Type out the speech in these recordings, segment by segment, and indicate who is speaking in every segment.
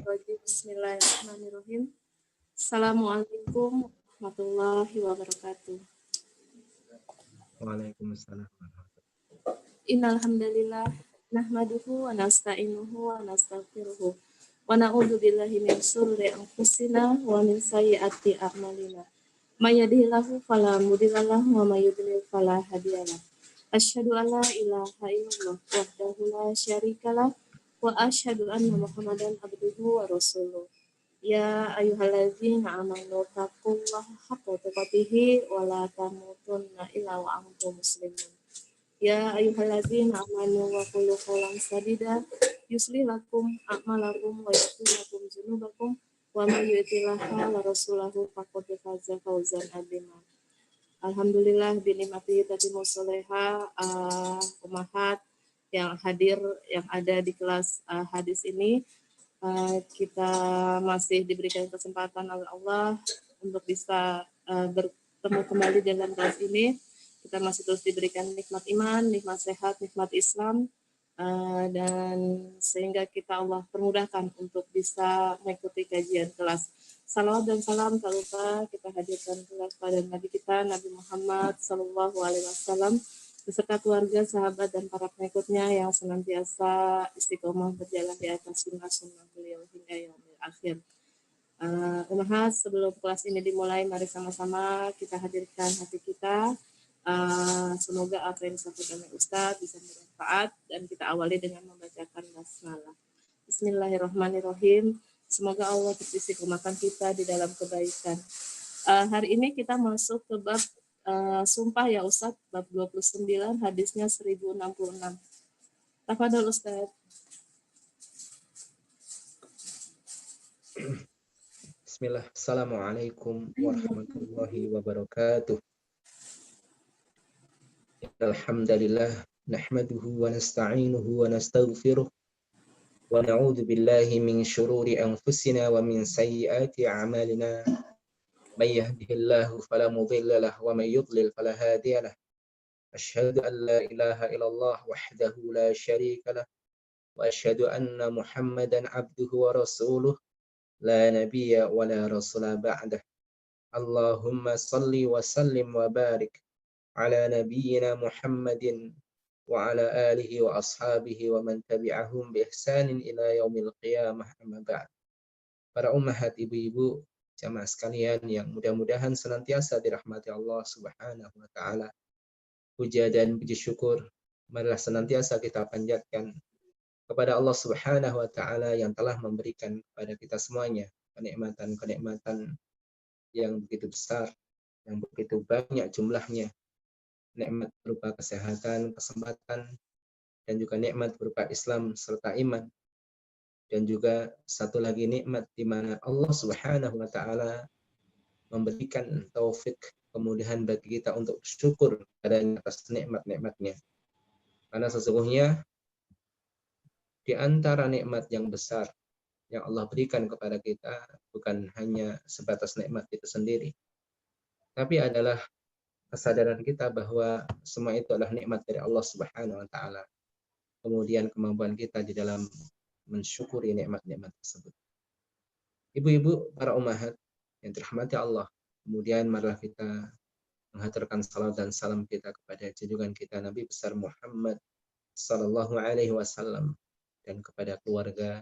Speaker 1: Bismillahirrahmanirrahim. Bismillahirrahmanirrahim. Assalamualaikum warahmatullahi wabarakatuh.
Speaker 2: Waalaikumsalam.
Speaker 1: Innal hamdalillah nahmaduhu wa nasta'inuhu wa nastaghfiruhu wa na'udzu billahi min shururi anfusina wa min sayyiati a'malina. May yahdihillahu fala mudilla lahu wa may yudlil fala hadiyalah. Asyhadu an la ilaha illallah wahdahu la syarikalah wa asyhadu anna Muhammadan abduhu wa rasuluh. Ya ayyuhalladzina amanu taqullaha haqqa tuqatih wa la tamutunna illa wa antum muslimun. Ya ayyuhalladzina amanu wa qulu qawlan sadida yuslih lakum a'malakum wa yaghfir lakum dzunubakum wa may yuti'illah wa rasulahu faqad faza fawzan 'azima. Alhamdulillah binikmati tatimmus sholiha ummahat yang hadir yang ada di kelas hadis ini. Kita masih diberikan kesempatan oleh Allah untuk bisa bertemu kembali dalam kelas ini. Kita masih terus diberikan nikmat iman, nikmat sehat, nikmat Islam, dan sehingga kita Allah permudahkan untuk bisa mengikuti kajian kelas. Salawat dan salam tak lupa kita hadirkan kelas pada Nabi kita, Nabi Muhammad SAW, beserta keluarga, sahabat, dan para pengikutnya yang senantiasa istiqomah berjalan di atas sunnah-sunnah beliau hingga yaumil akhir. Ummahat, sebelum kelas ini dimulai, mari sama-sama kita hadirkan hati kita. Semoga apa yang disampaikan oleh Ustadz bisa bermanfaat, dan kita awali dengan membacakan basmalah. Bismillahirrahmanirrahim. Semoga Allah istiqomahkan kita di dalam kebaikan. Hari ini kita masuk ke bab sumpah ya Ustadz, bab 29, hadisnya 1066. Tafadhol Ustadz.
Speaker 2: Bismillah. Assalamualaikum warahmatullahi wabarakatuh. Alhamdulillah nahmaduhu wa nasta'inuhu wa nastaghfiruh wa na'udzu billahi min syururi anfusina wa min sayyiati a'malina. May yahdihillahu fala mudilla lahu wa may yudlil fala hadiya lahu. Asyhadu an la ilaha illallah wahdahu la syarika lahu wa asyhadu anna Muhammadan abduhu wa rasuluh la nabiyya wa la rasula ba'dah. Allahumma salli wa sallim wa barik ala nabiyyina Muhammadin wa ala alihi wa ashabihi wa man tabi'ahum bi ihsanin ila yaumil qiyamah, amma ba'd. Para ummahat, ibu-ibu, jamaah sekalian yang mudah-mudahan senantiasa dirahmati Allah Subhanahu wa taala. Puja dan puji syukur marilah senantiasa kita panjatkan kepada Allah Subhanahu wa taala yang telah memberikan kepada kita semuanya kenikmatan-kenikmatan yang begitu besar, yang begitu banyak jumlahnya. Nikmat berupa kesehatan, kesempatan, dan juga nikmat berupa Islam serta iman. Dan juga satu lagi nikmat di mana Allah Subhanahu wa taala memberikan taufik, kemudahan bagi kita untuk bersyukur padanya atas nikmat-nikmatnya. Karena sesungguhnya di antara nikmat yang besar yang Allah berikan kepada kita bukan hanya sebatas nikmat itu sendiri, tapi adalah kesadaran kita bahwa semua itu adalah nikmat dari Allah Subhanahu wa taala. Kemudian kemampuan kita di dalam mensyukuri nikmat-nikmat tersebut. Ibu-ibu, para ummahat yang dirahmati Allah, kemudian marilah kita menghaturkan salawat dan salam kita kepada junjungan kita Nabi besar Muhammad sallallahu alaihi wasallam, dan kepada keluarga,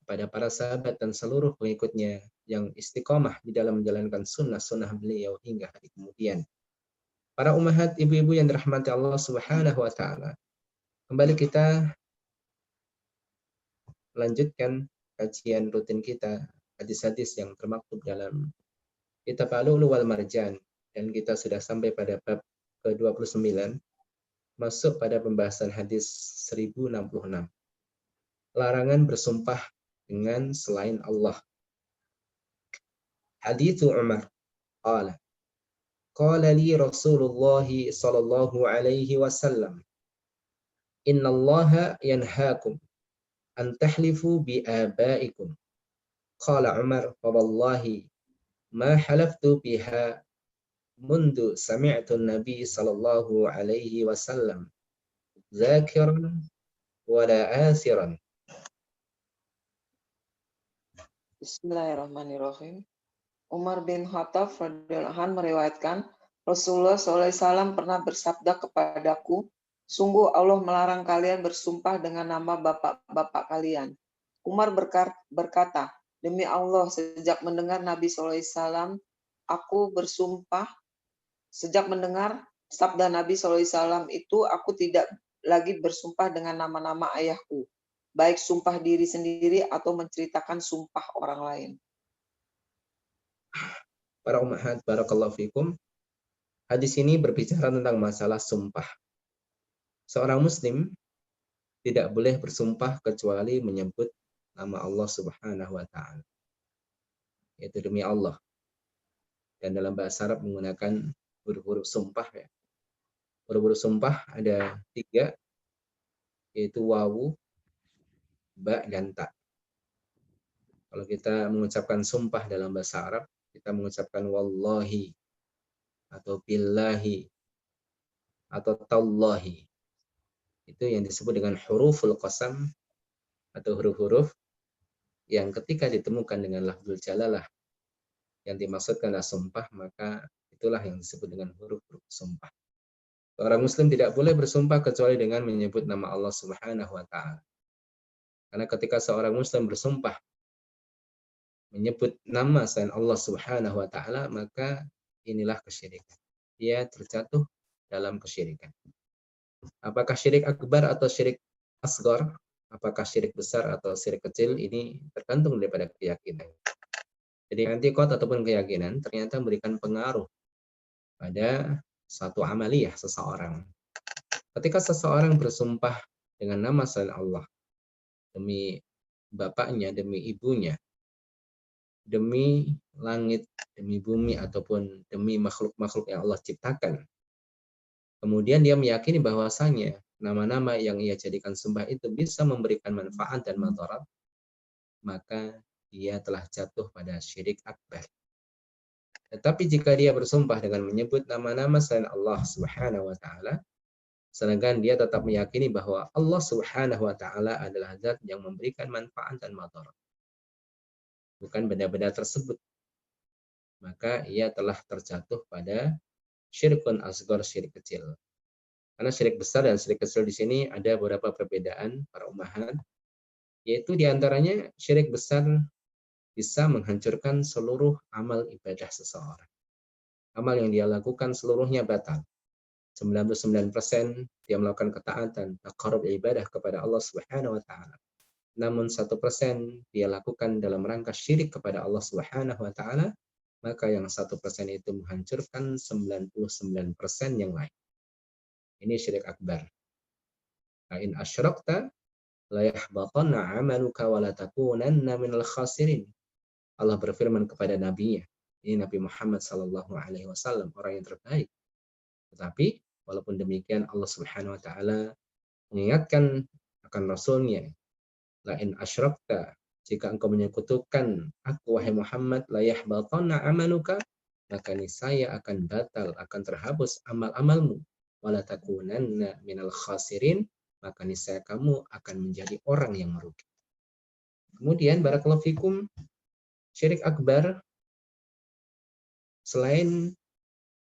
Speaker 2: kepada para sahabat dan seluruh pengikutnya yang istiqomah di dalam menjalankan sunnah-sunnah beliau hingga hari kemudian. Para ummahat, ibu-ibu yang dirahmati Allah Subhanahu wa taala, kembali kita melanjutkan kajian rutin kita hadis-hadis yang termaktub dalam kitab Al-Lu'lu' wal Marjan, dan kita sudah sampai pada bab ke-29, masuk pada pembahasan hadis 1066. Larangan bersumpah dengan selain Allah. Hadits Umar qala qala li Rasulullah sallallahu alaihi wasallam, innallaha yanhaakum an tahlifu bi abaikum. Qala Umar, fa wallahi ma halaftu biha mundu sami'tu an-nabi sallallahu alaihi wasallam zakiran wala asiran.
Speaker 3: Bismillahirrahmanirrahim. Umar bin Khattab radhiyallahu anhu meriwayatkan, Rasulullah SAW pernah bersabda kepadaku, sungguh Allah melarang kalian bersumpah dengan nama bapak-bapak kalian. Umar berkata, demi Allah, sejak mendengar Nabi SAW, aku bersumpah, sejak mendengar sabda Nabi SAW itu, aku tidak lagi bersumpah dengan nama-nama ayahku, baik sumpah diri sendiri atau menceritakan sumpah orang lain.
Speaker 2: Para ummahat, barakallahu fikum. Hadis ini berbicara tentang masalah sumpah. Seorang muslim tidak boleh bersumpah kecuali menyebut nama Allah Subhanahu wa taala. Yaitu demi Allah. Dan dalam bahasa Arab menggunakan huruf-huruf sumpah ya. Huruf-huruf sumpah ada 3, yaitu wawu, ba, dan ta. Kalau kita mengucapkan sumpah dalam bahasa Arab, kita mengucapkan wallahi, atau billahi, atau tallahi. Itu yang disebut dengan huruful qasam, atau huruf-huruf yang ketika ditemukan dengan lafzul jalalah yang dimaksudkan adalah sumpah, maka itulah yang disebut dengan huruf-huruf sumpah. Seorang muslim tidak boleh bersumpah kecuali dengan menyebut nama Allah Subhanahu wa taala. Karena ketika seorang muslim bersumpah menyebut nama selain Allah Subhanahu wa taala, maka inilah kesyirikan. Dia terjatuh dalam kesyirikan. Apakah syirik akbar atau syirik asghar? Apakah syirik besar atau syirik kecil? Ini tergantung daripada keyakinan. Jadi i'tiqad ataupun keyakinan ternyata memberikan pengaruh pada satu amaliyah seseorang. Ketika seseorang bersumpah dengan nama selain Allah, demi bapaknya, demi ibunya, demi langit, demi bumi, ataupun demi makhluk-makhluk yang Allah ciptakan, kemudian dia meyakini bahwasanya nama-nama yang ia jadikan sumpah itu bisa memberikan manfaat dan madarat, maka dia telah jatuh pada syirik akbar. Tetapi jika dia bersumpah dengan menyebut nama-nama selain Allah Subhanahu wa taala, sedangkan dia tetap meyakini bahwa Allah Subhanahu wa taala adalah zat yang memberikan manfaat dan madarat, bukan benda-benda tersebut, maka ia telah terjatuh pada syirkun asghar, syirik kecil. Karena syirik besar dan syirik kecil di sini ada beberapa perbedaan para ummahat, yaitu diantaranya syirik besar bisa menghancurkan seluruh amal ibadah seseorang. Amal yang dia lakukan seluruhnya batal. 99% dia melakukan ketaatan, taqarrub ibadah kepada Allah Subhanahu wa taala. Namun 1% dia lakukan dalam rangka syirik kepada Allah Subhanahu wa taala, maka yang 1% itu menghancurkan 99% yang lain. Ini syirik akbar. In asyrakta la yahbatanna 'amaluka wa la takunanna minal khasirin. Allah berfirman kepada nabinya, ini Nabi Muhammad sallallahu alaihi wasallam, orang yang terbaik. Tetapi walaupun demikian Allah Subhanahu wa taala mengingatkan akan rasulnya, la in asyrakta, jika engkau menyekutukan aku wahai Muhammad, la yahbatanna 'amaluka, maka niscaya akan batal, akan terhapus amal-amalmu, wala takunanna minal khasirin, maka niscaya kamu akan menjadi orang yang merugi. Kemudian barakallahu fikum, syirik akbar selain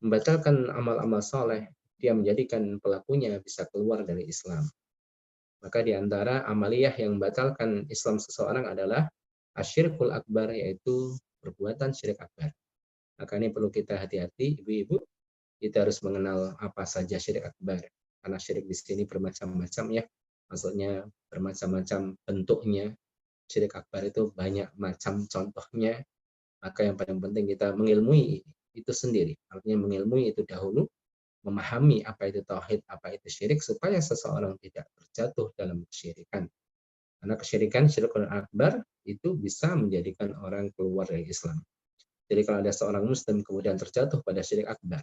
Speaker 2: membatalkan amal-amal soleh, dia menjadikan pelakunya bisa keluar dari Islam. Maka di antara amaliyah yang membatalkan Islam seseorang adalah asyirkul akbar, yaitu perbuatan syirik akbar. Maka ini perlu kita hati-hati, ibu-ibu. Kita harus mengenal apa saja syirik akbar. Karena syirik di sini bermacam-macam ya. Maksudnya bermacam-macam bentuknya. Syirik akbar itu banyak macam contohnya. Maka yang paling penting kita mengilmui itu sendiri. Artinya mengilmui itu dahulu, memahami apa itu tauhid, apa itu syirik, supaya seseorang tidak terjatuh dalam kesyirikan. Karena kesyirikan, syirkul akbar, itu bisa menjadikan orang keluar dari Islam. Jadi kalau ada seorang muslim kemudian terjatuh pada syirik akbar,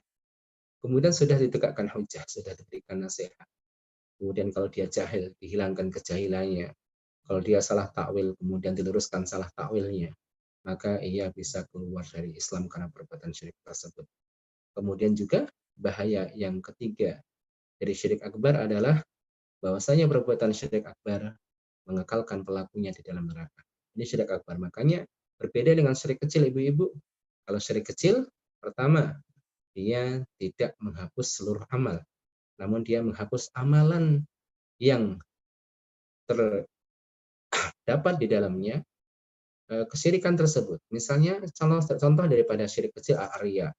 Speaker 2: kemudian sudah ditegakkan hujah, sudah diberikan nasihat, kemudian kalau dia jahil, dihilangkan kejahilannya. Kalau dia salah takwil, kemudian diluruskan salah takwilnya, maka ia bisa keluar dari Islam karena perbuatan syirik tersebut. Kemudian juga bahaya yang ketiga dari syirik akbar adalah bahwasanya perbuatan syirik akbar mengekalkan pelakunya di dalam neraka. Ini syirik akbar. Makanya Berbeda dengan syirik kecil, ibu-ibu. Kalau syirik kecil, pertama, dia tidak menghapus seluruh amal, namun dia menghapus amalan yang terdapat di dalamnya kesyirikan tersebut. Misalnya contoh daripada syirik kecil a'riya,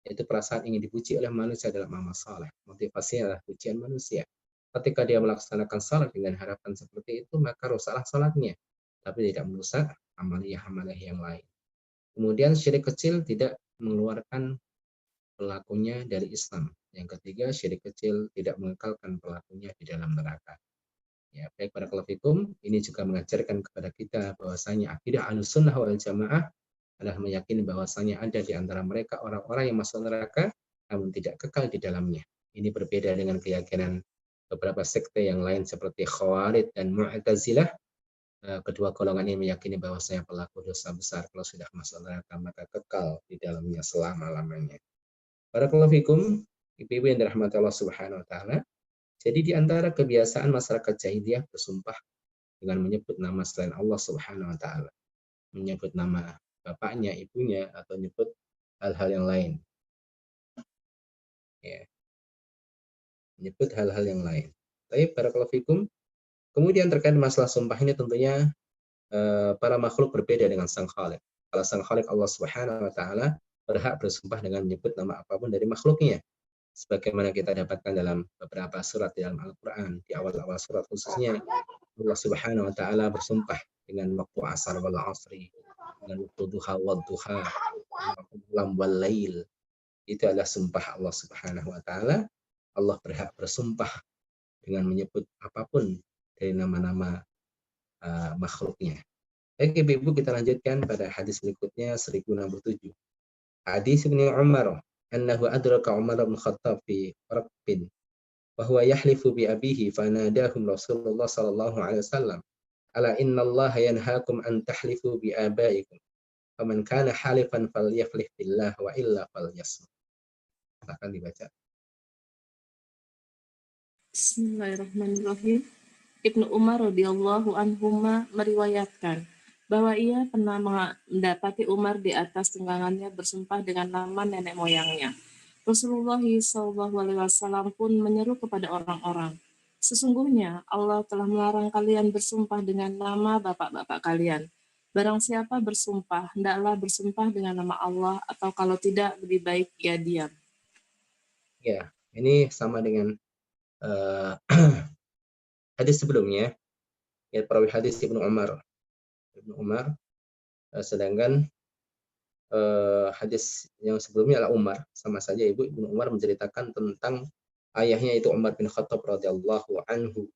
Speaker 2: yaitu perasaan ingin dipuji oleh manusia dalam amal saleh. Motivasinya adalah pujian manusia. Ketika dia melaksanakan salat dengan harapan seperti itu, maka rusaklah salatnya, tapi tidak merusak amaliyah-amaliyah yang lain. Kemudian syirik kecil tidak mengeluarkan pelakunya dari Islam. Yang ketiga, syirik kecil tidak mengekalkan pelakunya di dalam neraka. Ya, baik para fikum, ini juga mengajarkan kepada kita bahwasanya akidah Ahlussunnah wal Jamaah adalah meyakini bahwasanya ada di antara mereka orang-orang yang masuk neraka namun tidak kekal di dalamnya. Ini berbeda dengan keyakinan beberapa sekte yang lain seperti Khawarij dan Mu'tazilah. Kedua golongan ini meyakini bahwasanya pelaku dosa besar kalau sudah masuk neraka maka kekal di dalamnya selama-lamanya. Para fikum, ibu-ibu yang dirahmati Allah Subhanahu wa taala, jadi di antara kebiasaan masyarakat jahiliyah bersumpah dengan menyebut nama selain Allah Subhanahu wa taala. Menyebut nama bapaknya, ibunya, atau menyebut hal-hal yang lain. Ya. Menyebut hal-hal yang lain. Tapi barakallahu fikum, kemudian terkait masalah sumpah ini tentunya para makhluk berbeda dengan Sang Khalik. Kalau Sang Khalik Allah Subhanahu wa taala berhak bersumpah dengan menyebut nama apapun dari makhluknya. Sebagaimana kita dapatkan dalam beberapa surat di dalam Al-Quran, di awal-awal surat khususnya Allah Subhanahu wa taala bersumpah dengan waktu asar wal asri, dengan waktu duha wal duha, malam wal lail. Itu adalah sumpah Allah Subhanahu wa taala. Allah berhak bersumpah dengan menyebut apapun dari nama-nama makhluknya. Baik ibu-ibu, kita lanjutkan pada hadis berikutnya 1067. Hadis Ibnu Umar annahu adraka Umar bin Khattab fi rabbin wa huwa yahlifu bi abihi fanadahum Rasulullah sallallahu alaihi wasallam ala innallaha yanhaakum an tahlifu bi abaikum faman kana halifan falyahlif billah wa illa falyasmut. Akan dibaca.
Speaker 1: Bismillahirrahmanirrahim. Ibnu Umar radhiyallahu anhuma meriwayatkan bahwa ia pernah mendapati Umar di atas tunggangannya bersumpah dengan nama nenek moyangnya. Rasulullah SAW pun menyeru kepada orang-orang, sesungguhnya Allah telah melarang kalian bersumpah dengan nama bapak-bapak kalian. Barang siapa bersumpah, hendaklah bersumpah dengan nama Allah, atau kalau tidak, lebih baik ia diam.
Speaker 2: Ya, ini sama dengan hadis sebelumnya, ya, perawi hadis Ibnu Umar. Sedangkan hadis yang sebelumnya adalah Umar, sama saja Ibnu Umar menceritakan tentang ayahnya itu Umar bin Khattab radhiyallahu anhu,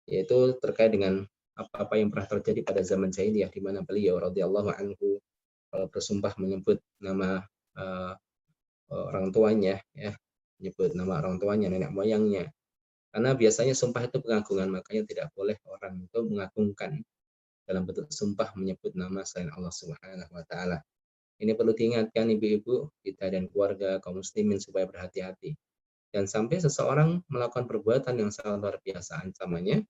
Speaker 2: yaitu terkait dengan apa-apa yang pernah terjadi pada zaman jahiliyah di mana beliau radhiyallahu anhu bersumpah menyebut nama orang tuanya, ya, menyebut nama orang tuanya, nenek moyangnya. Karena biasanya sumpah itu pengagungan, makanya tidak boleh orang itu mengagungkan dalam bentuk sumpah menyebut nama selain Allah Subhanahu wa taala. Ini perlu diingatkan ibu-ibu kita dan keluarga kaum muslimin supaya berhati-hati. Dan sampai seseorang melakukan perbuatan yang sangat luar biasa ancamannya,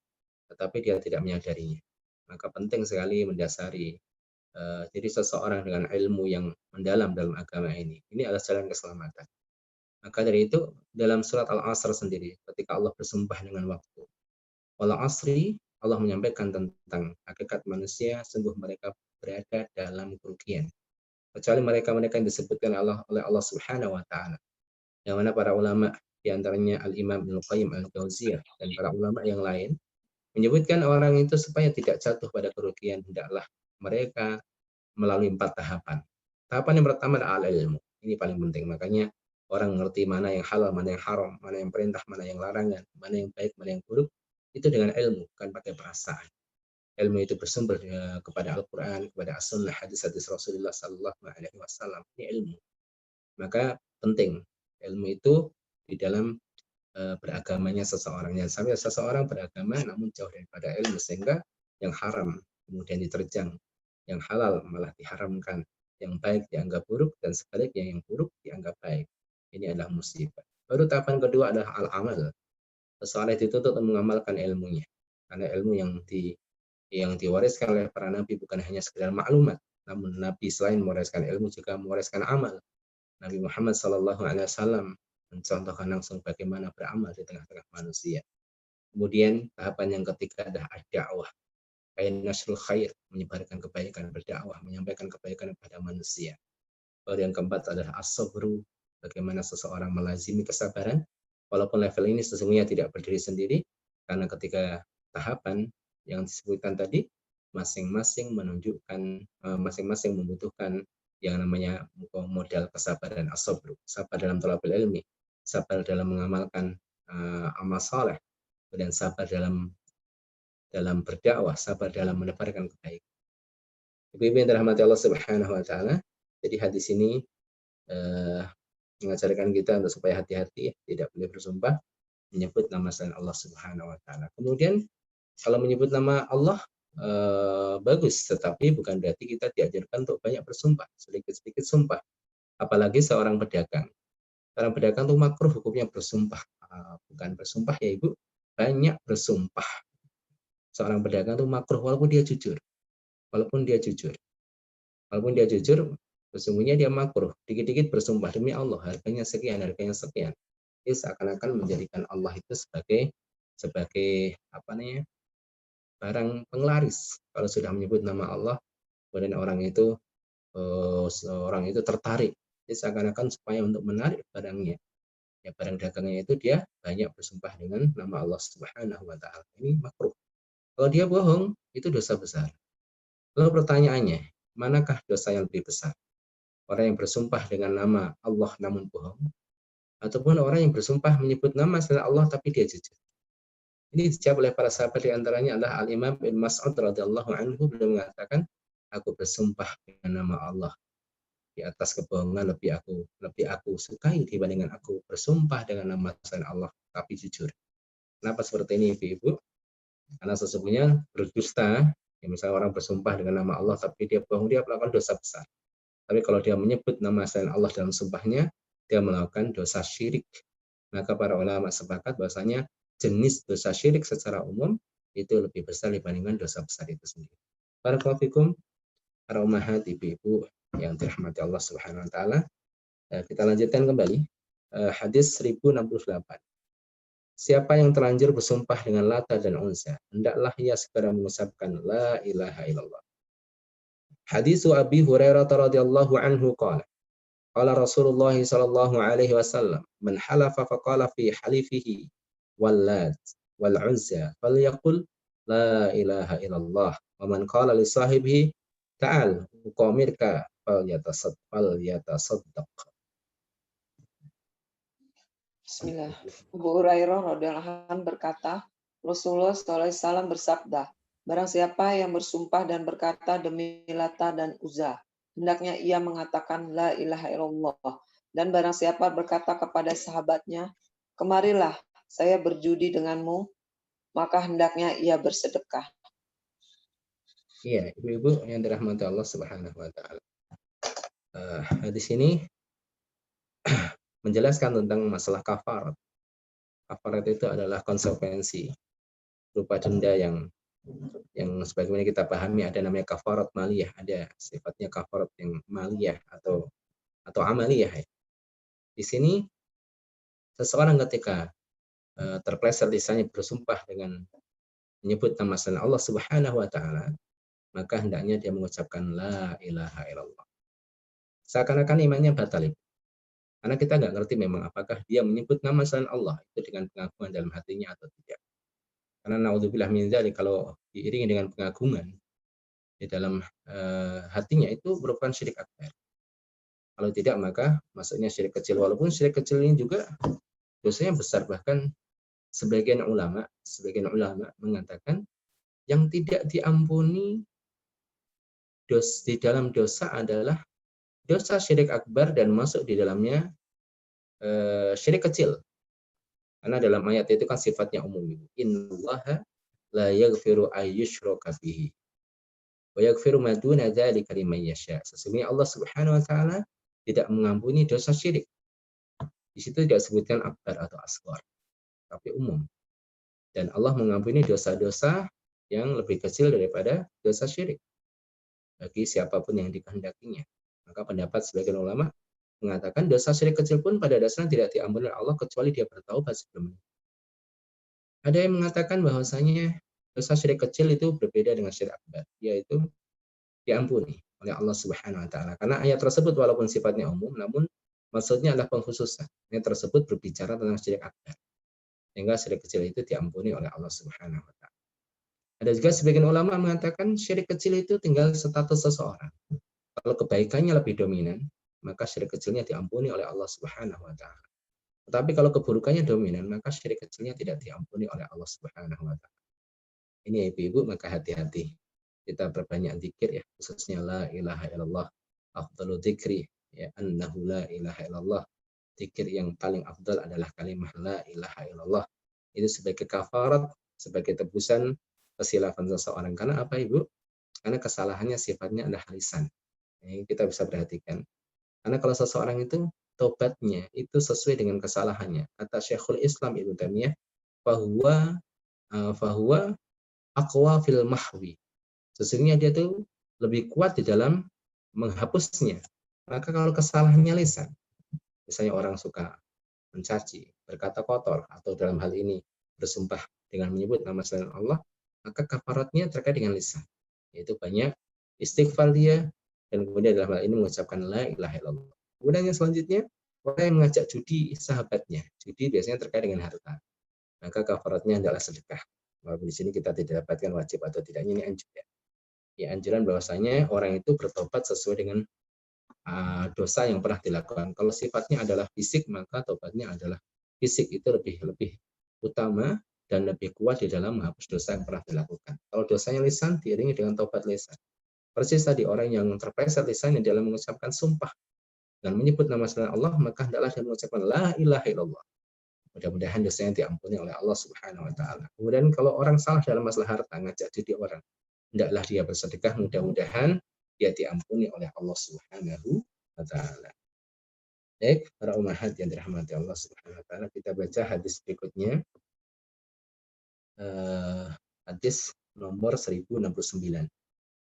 Speaker 2: tetapi dia tidak menyadarinya. Maka penting sekali mendasari jadi seseorang dengan ilmu yang mendalam dalam agama ini. Ini adalah jalan keselamatan. Maka dari itu dalam surat Al-Asr sendiri ketika Allah bersumpah dengan waktu, wal asri, Allah menyampaikan tentang hakikat manusia, sungguh mereka berada dalam kerugian. Kecuali mereka-mereka yang disebutkan oleh Allah Subhanahu wa taala. Yang mana para ulama di antaranya Al-Imam Ibnu Qayyim Al-Jauziyah dan para ulama yang lain menyebutkan orang itu supaya tidak jatuh pada kerugian, hendaklah mereka melalui 4 tahapan. Tahapan yang pertama adalah ilmu. Ini paling penting. Makanya orang mengerti mana yang halal, mana yang haram, mana yang perintah, mana yang larangan, mana yang baik, mana yang buruk, itu dengan ilmu, bukan pakai perasaan. Ilmu itu bersumber kepada Al-Quran, kepada As-Sunnah, hadis-hadis Rasulullah Sallallahu Alaihi Wasallam. Ini ilmu. Maka penting ilmu itu di dalam beragamanya seseorang. Jangan sampai seseorang beragama namun jauh daripada ilmu, sehingga yang haram kemudian diterjang, yang halal malah diharamkan, yang baik dianggap buruk, dan sebaliknya yang buruk dianggap baik. Ini adalah musibah. Baru tahapan kedua adalah al-amal. Seseorang dituntut untuk mengamalkan ilmunya. Karena ilmu yang diwariskan oleh para nabi bukan hanya sekedar maklumat, Namun Nabi selain mewariskan ilmu juga mewariskan amal. Nabi Muhammad SAW mencontohkan langsung bagaimana beramal di tengah-tengah manusia. Kemudian tahapan yang ketiga adalah ad-da'wah. Nasrul khair, menyebarkan kebaikan, berdakwah, menyampaikan kebaikan kepada manusia. Lalu yang keempat adalah as-sabru, bagaimana seseorang melazimi kesabaran, walaupun level ini sesungguhnya tidak berdiri sendiri, karena ketika tahapan yang disebutkan tadi, masing-masing menunjukkan, masing-masing membutuhkan yang namanya modal kesabaran, as-sabru, sabar dalam thalabul ilmi, sabar dalam mengamalkan amal saleh, dan sabar dalam berdakwah, sabar dalam menebarkan kebaikan. Ibu-ibu yang dirahmati Allah Subhanahu wa taala, jadi hadis ini mengajarkan kita untuk supaya hati-hati, tidak boleh bersumpah menyebut nama selain Allah Subhanahu wa taala. Kemudian kalau menyebut nama Allah bagus, tetapi bukan berarti kita diajarkan untuk banyak bersumpah, sedikit-sedikit sumpah. Apalagi seorang pedagang. Seorang pedagang itu makruh hukumnya bersumpah. Bukan bersumpah ya Ibu, banyak bersumpah. Seorang pedagang itu makruh walaupun dia jujur. Walaupun dia jujur, sesungguhnya dia makruh. Dikit-dikit bersumpah demi Allah, harganya sekian. Ini seakan-akan menjadikan Allah itu sebagai barang penglaris. Kalau sudah menyebut nama Allah, kemudian orang itu tertarik. Jadi seakan-akan supaya untuk menarik barangnya, ya barang dagangnya itu dia banyak bersumpah dengan nama Allah Subhanahu wa taala. Ini makruh. Kalau dia bohong, itu dosa besar. Lalu pertanyaannya, manakah dosa yang lebih besar? Orang yang bersumpah dengan nama Allah namun bohong, ataupun orang yang bersumpah menyebut nama selain Allah tapi dia jujur? Ini dijawab oleh para sahabat, di antaranya adalah Al-Imam bin Mas'ud radhiyallahu anhu, beliau mengatakan, aku bersumpah dengan nama Allah di atas kebohongan lebih aku sukai dibandingkan aku bersumpah dengan nama selain Allah tapi jujur. Kenapa seperti ini Ibu-ibu? Karena sesungguhnya berdusta, ya misalnya orang bersumpah dengan nama Allah tapi dia bohong, dia melakukan dosa besar. Tapi kalau dia menyebut nama selain Allah dalam sumpahnya, dia melakukan dosa syirik. Maka para ulama sepakat bahwasanya jenis dosa syirik secara umum itu lebih besar dibandingkan dosa besar itu sendiri. Barakallahu fikum, para ummahat, ibu-ibu yang dirahmati Allah Subhanahu wa taala. Kita lanjutkan kembali hadis 1068. Siapa yang terlanjur bersumpah dengan Lata dan Unsa, hendaklah ia segera mengucapkan la ilaha illallah. Hadis Abi Hurairah radhiyallahu anhu qala qala Rasulullah sallallahu alaihi wasallam man halafa faqala fi halifihi wal lat wal unsa falyaqul la ilaha illallah wa man qala li sahibihi ta'al uqamirka falyatasaddaq.
Speaker 3: Bismillah. Abu Hurairah radhiyallahu anhu berkata, Rasulullah SAW bersabda, barang siapa yang bersumpah dan berkata demi Lata dan Uzza, hendaknya ia mengatakan la ilaha illallah. Dan barang siapa berkata kepada sahabatnya, kemarilah saya berjudi denganmu, maka hendaknya ia bersedekah.
Speaker 2: Iya, ibu-ibu yang dirahmati Allah Subhanahu wa taala. Hadis ini menjelaskan tentang masalah kafarat. Kafarat itu adalah konsekuensi berupa denda yang sebagaimana kita pahami ada namanya kafarat maliyah, ada sifatnya kafarat yang maliyah atau amaliyah. Di sini seseorang ketika terpleset lisannya bersumpah dengan menyebut nama selain Allah Subhanahu wa taala, maka hendaknya dia mengucapkan la ilaha illallah. Seakan-akan imannya batal. Karena kita nggak ngerti memang apakah dia menyebut nama selain Allah itu dengan pengagungan dalam hatinya atau tidak. Karena naudzubillah min dzalik, kalau diiringi dengan pengagungan di dalam hatinya itu merupakan syirik akbar. Kalau tidak maka masuknya syirik kecil. Walaupun syirik kecil ini juga dosanya besar, bahkan sebagian ulama mengatakan yang tidak diampuni di dalam dosa adalah dosa syirik akbar dan masuk di dalamnya syirik kecil. Karena dalam ayat itu kan sifatnya umum. Innallaha la yaghfiru ayyushraka bihi wa yaghfiru ma duna dzalika liman yasha. Sesungguhnya Allah Subhanahu wa taala tidak mengampuni dosa syirik. Di situ tidak disebutkan akbar atau asghar, tapi umum. Dan Allah mengampuni dosa-dosa yang lebih kecil daripada dosa syirik. bagi siapapun yang dikehendakinya. Maka pendapat sebagian ulama mengatakan dosa syirik kecil pun pada dasarnya tidak diampuni oleh Allah kecuali dia bertaubat sebelumnya. Ada yang mengatakan bahwasanya dosa syirik kecil itu berbeda dengan syirik akbar, yaitu diampuni oleh Allah Subhanahu wa taala. Karena ayat tersebut walaupun sifatnya umum, namun maksudnya adalah pengkhususan. Ayat tersebut berbicara tentang syirik akbar. Sehingga syirik kecil itu diampuni oleh Allah Subhanahu wa taala. Ada juga sebagian ulama mengatakan syirik kecil itu tinggal status seseorang. Kalau kebaikannya lebih dominan, maka syirik kecilnya diampuni oleh Allah Subhanahu wa taala. Tetapi kalau keburukannya dominan, maka syirik kecilnya tidak diampuni oleh Allah Subhanahu wa taala. Ini ya ibu-ibu, maka hati-hati. Kita perbanyak zikir ya, khususnya la ilaha illallah. Afdalu dzikri ya annahu la ilaha illallah. Zikir yang paling afdal adalah kalimat la ilaha illallah. Itu sebagai kafarat, sebagai tebusan kesilapan seseorang. Karena apa ibu? Karena kesalahannya sifatnya adalah lisan. Ini kita bisa perhatikan. Karena kalau seseorang itu tobatnya itu sesuai dengan kesalahannya. Kata Syekhul Islam Ibnu Taimiyah, fahuwa aqwa fil mahwi. Sesungguhnya dia itu lebih kuat di dalam menghapusnya. Maka kalau kesalahannya lisan, misalnya orang suka mencaci, berkata kotor, atau dalam hal ini bersumpah dengan menyebut nama selain Allah, maka kafaratnya terkait dengan lisan. Yaitu banyak istighfar dia, dan kemudian dalam hal ini mengucapkan la ilaha illallah. Kemudian yang selanjutnya, orang yang mengajak judi sahabatnya. Judi biasanya terkait dengan harta. Maka kafaratnya adalah sedekah. Walaupun di sini kita tidak dapatkan wajib atau tidaknya, ini anjuran. Ya, anjuran bahwasanya orang itu bertobat sesuai dengan dosa yang pernah dilakukan. Kalau sifatnya adalah fisik, maka tobatnya adalah fisik. Itu lebih utama dan lebih kuat di dalam menghapus dosa yang pernah dilakukan. Kalau dosanya lisan, diiringi dengan tobat lisan. Persis tadi orang yang terpleset lisannya dalam mengucapkan sumpah dan menyebut nama selain Allah, maka hendaklah dia mengucapkan la ilaha illallah. Mudah-mudahan dosanya diampuni oleh Allah Subhanahu wa taala. Kemudian kalau orang salah dalam masalah harta, ngajak judi orang, hendaklah dia bersedekah, mudah-mudahan dia diampuni oleh Allah Subhanahu wa taala. Baik, para ummahat yang dirahmati Allah Subhanahu wa taala, kita baca hadis berikutnya. Hadis nomor 1069.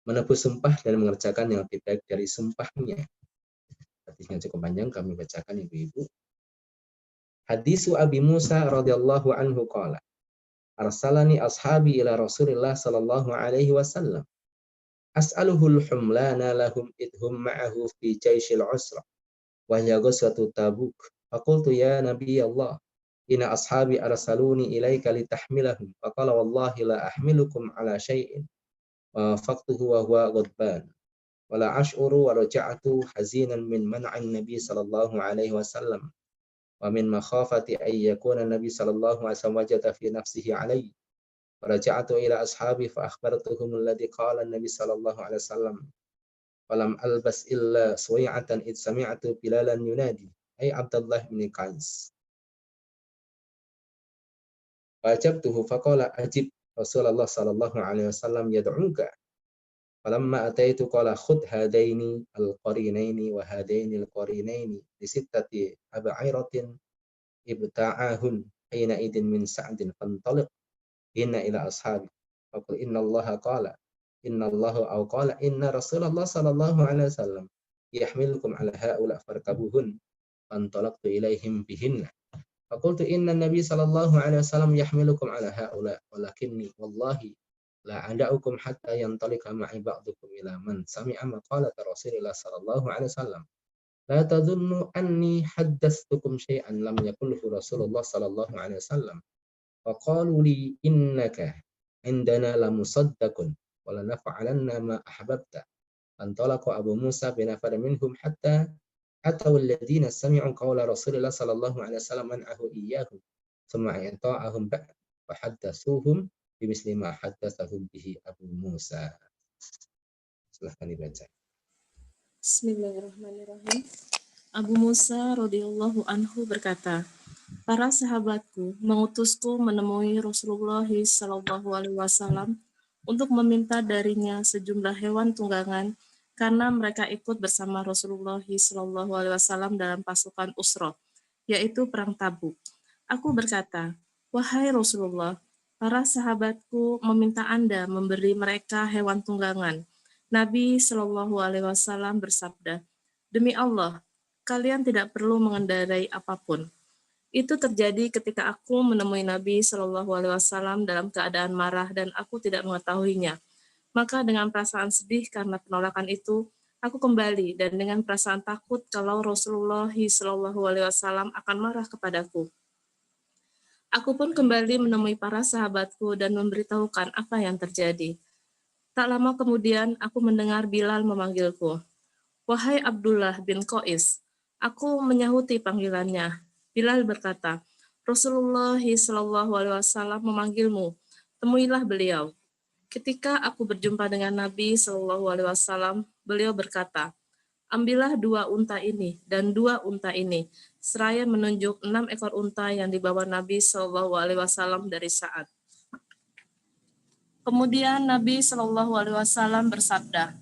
Speaker 2: Menebus sumpah dan mengerjakan yang lebih baik dari sumpahnya. Hadisnya cukup panjang, kami bacakan ibu-ibu. Hadisu Abi Musa radhiyallahu anhu qala, arsalani ashabi ila Rasulillah sallallahu alaihi wasallam. As'aluhul humlana lahum idhum ma'ahu fi jaisyil usra wa hiya ghazwatu Tabuk. Faqultu ya Nabi Allah, inna ashabi arsaluni ilaika litahmilahum. Faqala wallahi la ahmilukum ala syai'in. Wa faqtuhu wa huwa ghadban. Wa la ash'uru wa raja'tu hazinan min man'an Nabi sallallahu alaihi wasallam. Wa min makhafati ay yakuna Nabi sallallahu alaihi wasallam wajada fi nafsihi alayhi. Raja'tu ila ashabi fa akhbartuhum alladhi qala an-nabi sallallahu alaihi wasallam. Falam albas illa suwai'atan id sami'tu Bilalan yunadi ay Abdullah bin Qais. Fajabtuhu faqala ajib Rasulullah sallallahu alaihi wasallam yad'uka. Falamma ataitu qala khudh hadaini al-qarinaini wa hadaini al-qarinaini li sittati ab'iratin ibta'ahun hina idin min sa'din fantaliq inna ila ashabi. Faqul inna allaha qala inna allaha aw qala inna Rasulullah sallallahu alaihi wasallam yahmilukum ala haula farkabuhun fantalaqtu ilaihim bihinna. Faqultu inna nabi sallallahu alaihi wasallam yahmilukum ala haula walakinni wallahi la ada'ukum hatta yantalika ma'i ba'dukum ila man sami'a maqalat Rasulillah sallallahu alaihi wasallam. La tadhunnu anni haddathtukum syai'an lam yaqulhu Rasulullah sallallahu alaihi wasallam. Faqalu li innaka indana la musaddaqun wa la naf'alanna ma ahbabta. Antalaqa Abu Musa bin nafar minhum hatta ataw alladhina sami'u qawla Rasulillah sallallahu alaihi wasallam an'ahu iyyahum thumma yata'ahum ba'd wa haddatsuhum bimisli ma haddatsahum bihi Abu Musa. Silahkan dibaca.
Speaker 1: Bismillahirrahmanirrahim. Abu Musa radhiyallahu anhu berkata, para sahabatku mengutusku menemui Rasulullah sallallahu alaihi wasallam untuk meminta darinya sejumlah hewan tunggangan karena mereka ikut bersama Rasulullah sallallahu alaihi wasallam dalam pasukan Usra, yaitu perang Tabuk. Aku berkata, wahai Rasulullah, para sahabatku meminta Anda memberi mereka hewan tunggangan. Nabi Shallallahu Alaihi Wasallam bersabda, "Demi Allah, kalian tidak perlu mengendarai apapun." Itu terjadi ketika aku menemui Nabi Shallallahu Alaihi Wasallam dalam keadaan marah dan aku tidak mengetahuinya. Maka dengan perasaan sedih karena penolakan itu, aku kembali dan dengan perasaan takut kalau Rasulullah Shallallahu Alaihi Wasallam akan marah kepadaku. Aku pun kembali menemui para sahabatku dan memberitahukan apa yang terjadi. Tak lama kemudian, aku mendengar Bilal memanggilku. "Wahai Abdullah bin Qais," aku menyahuti panggilannya. Bilal berkata, "Rasulullah SAW memanggilmu, temuilah beliau." Ketika aku berjumpa dengan Nabi SAW, beliau berkata, "Ambillah 2 unta ini dan 2 unta ini," seraya menunjuk 6 ekor unta yang dibawa Nabi SAW dari Sa'ad. Kemudian Nabi SAW bersabda,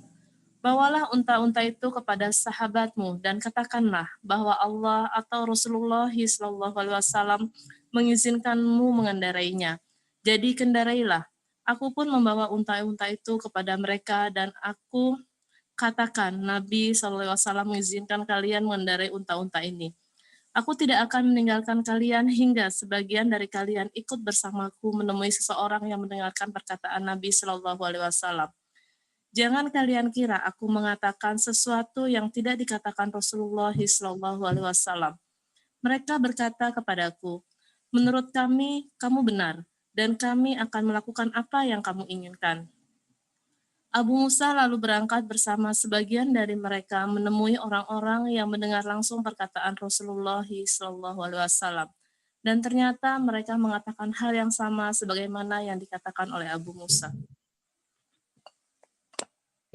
Speaker 1: "Bawalah unta-unta itu kepada sahabatmu dan katakanlah bahwa Allah atau Rasulullah SAW mengizinkanmu mengendarainya. Jadi kendarailah." Aku pun membawa unta-unta itu kepada mereka dan aku katakan, "Nabi SAW mengizinkan kalian mengendarai unta-unta ini. Aku tidak akan meninggalkan kalian hingga sebagian dari kalian ikut bersamaku menemui seseorang yang mendengarkan perkataan Nabi SAW. Jangan kalian kira aku mengatakan sesuatu yang tidak dikatakan Rasulullah SAW. Mereka berkata kepadaku, menurut kami, kamu benar, dan kami akan melakukan apa yang kamu inginkan." Abu Musa lalu berangkat bersama sebagian dari mereka menemui orang-orang yang mendengar langsung perkataan Rasulullah SAW. Dan ternyata mereka mengatakan hal yang sama sebagaimana yang dikatakan oleh Abu Musa.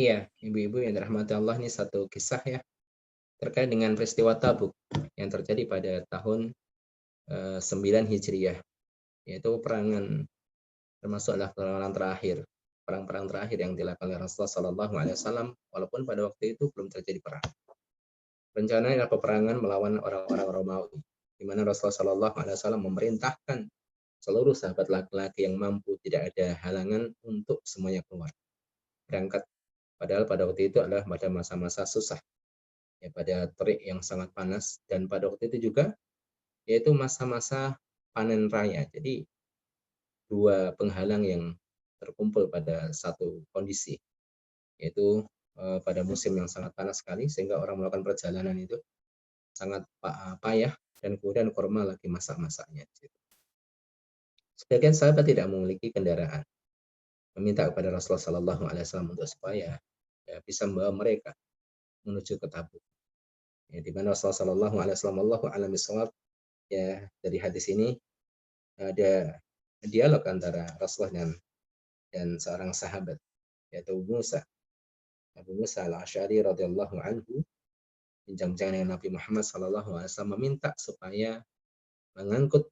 Speaker 2: Iya, ibu-ibu yang dirahmati Allah, ini satu kisah ya terkait dengan peristiwa Tabuk yang terjadi pada tahun 9 Hijriah, yaitu perangan termasuk adalah perang terakhir, perang-perang terakhir yang dilakukan oleh Rasulullah SAW, walaupun pada waktu itu belum terjadi perang. Rencananya adalah peperangan melawan orang-orang Romawi, di mana Rasulullah SAW memerintahkan seluruh sahabat laki-laki yang mampu, tidak ada halangan untuk semuanya keluar berangkat. Padahal pada waktu itu adalah pada masa-masa susah, ya, pada terik yang sangat panas, dan pada waktu itu juga yaitu masa-masa panen raya. Jadi 2 penghalang yang terkumpul pada satu kondisi, yaitu pada musim yang sangat panas sekali sehingga orang melakukan perjalanan itu sangat payah, dan kemudian kurma lagi masak-masaknya. Sebagian sahabat tidak memiliki kendaraan, meminta kepada Rasulullah SAW untuk supaya ya, bisa membawa mereka menuju ke Tabuk. Ya, di mana Rasulullah SAW, Allahu a'lam bishawab, ya, dari hadis ini ada dialog antara Rasulullah dan seorang sahabat, yaitu Abu Musa al-Asy'ari radhiyallahu anhu, bincang-bincang dengan Nabi Muhammad SAW, meminta supaya mengangkut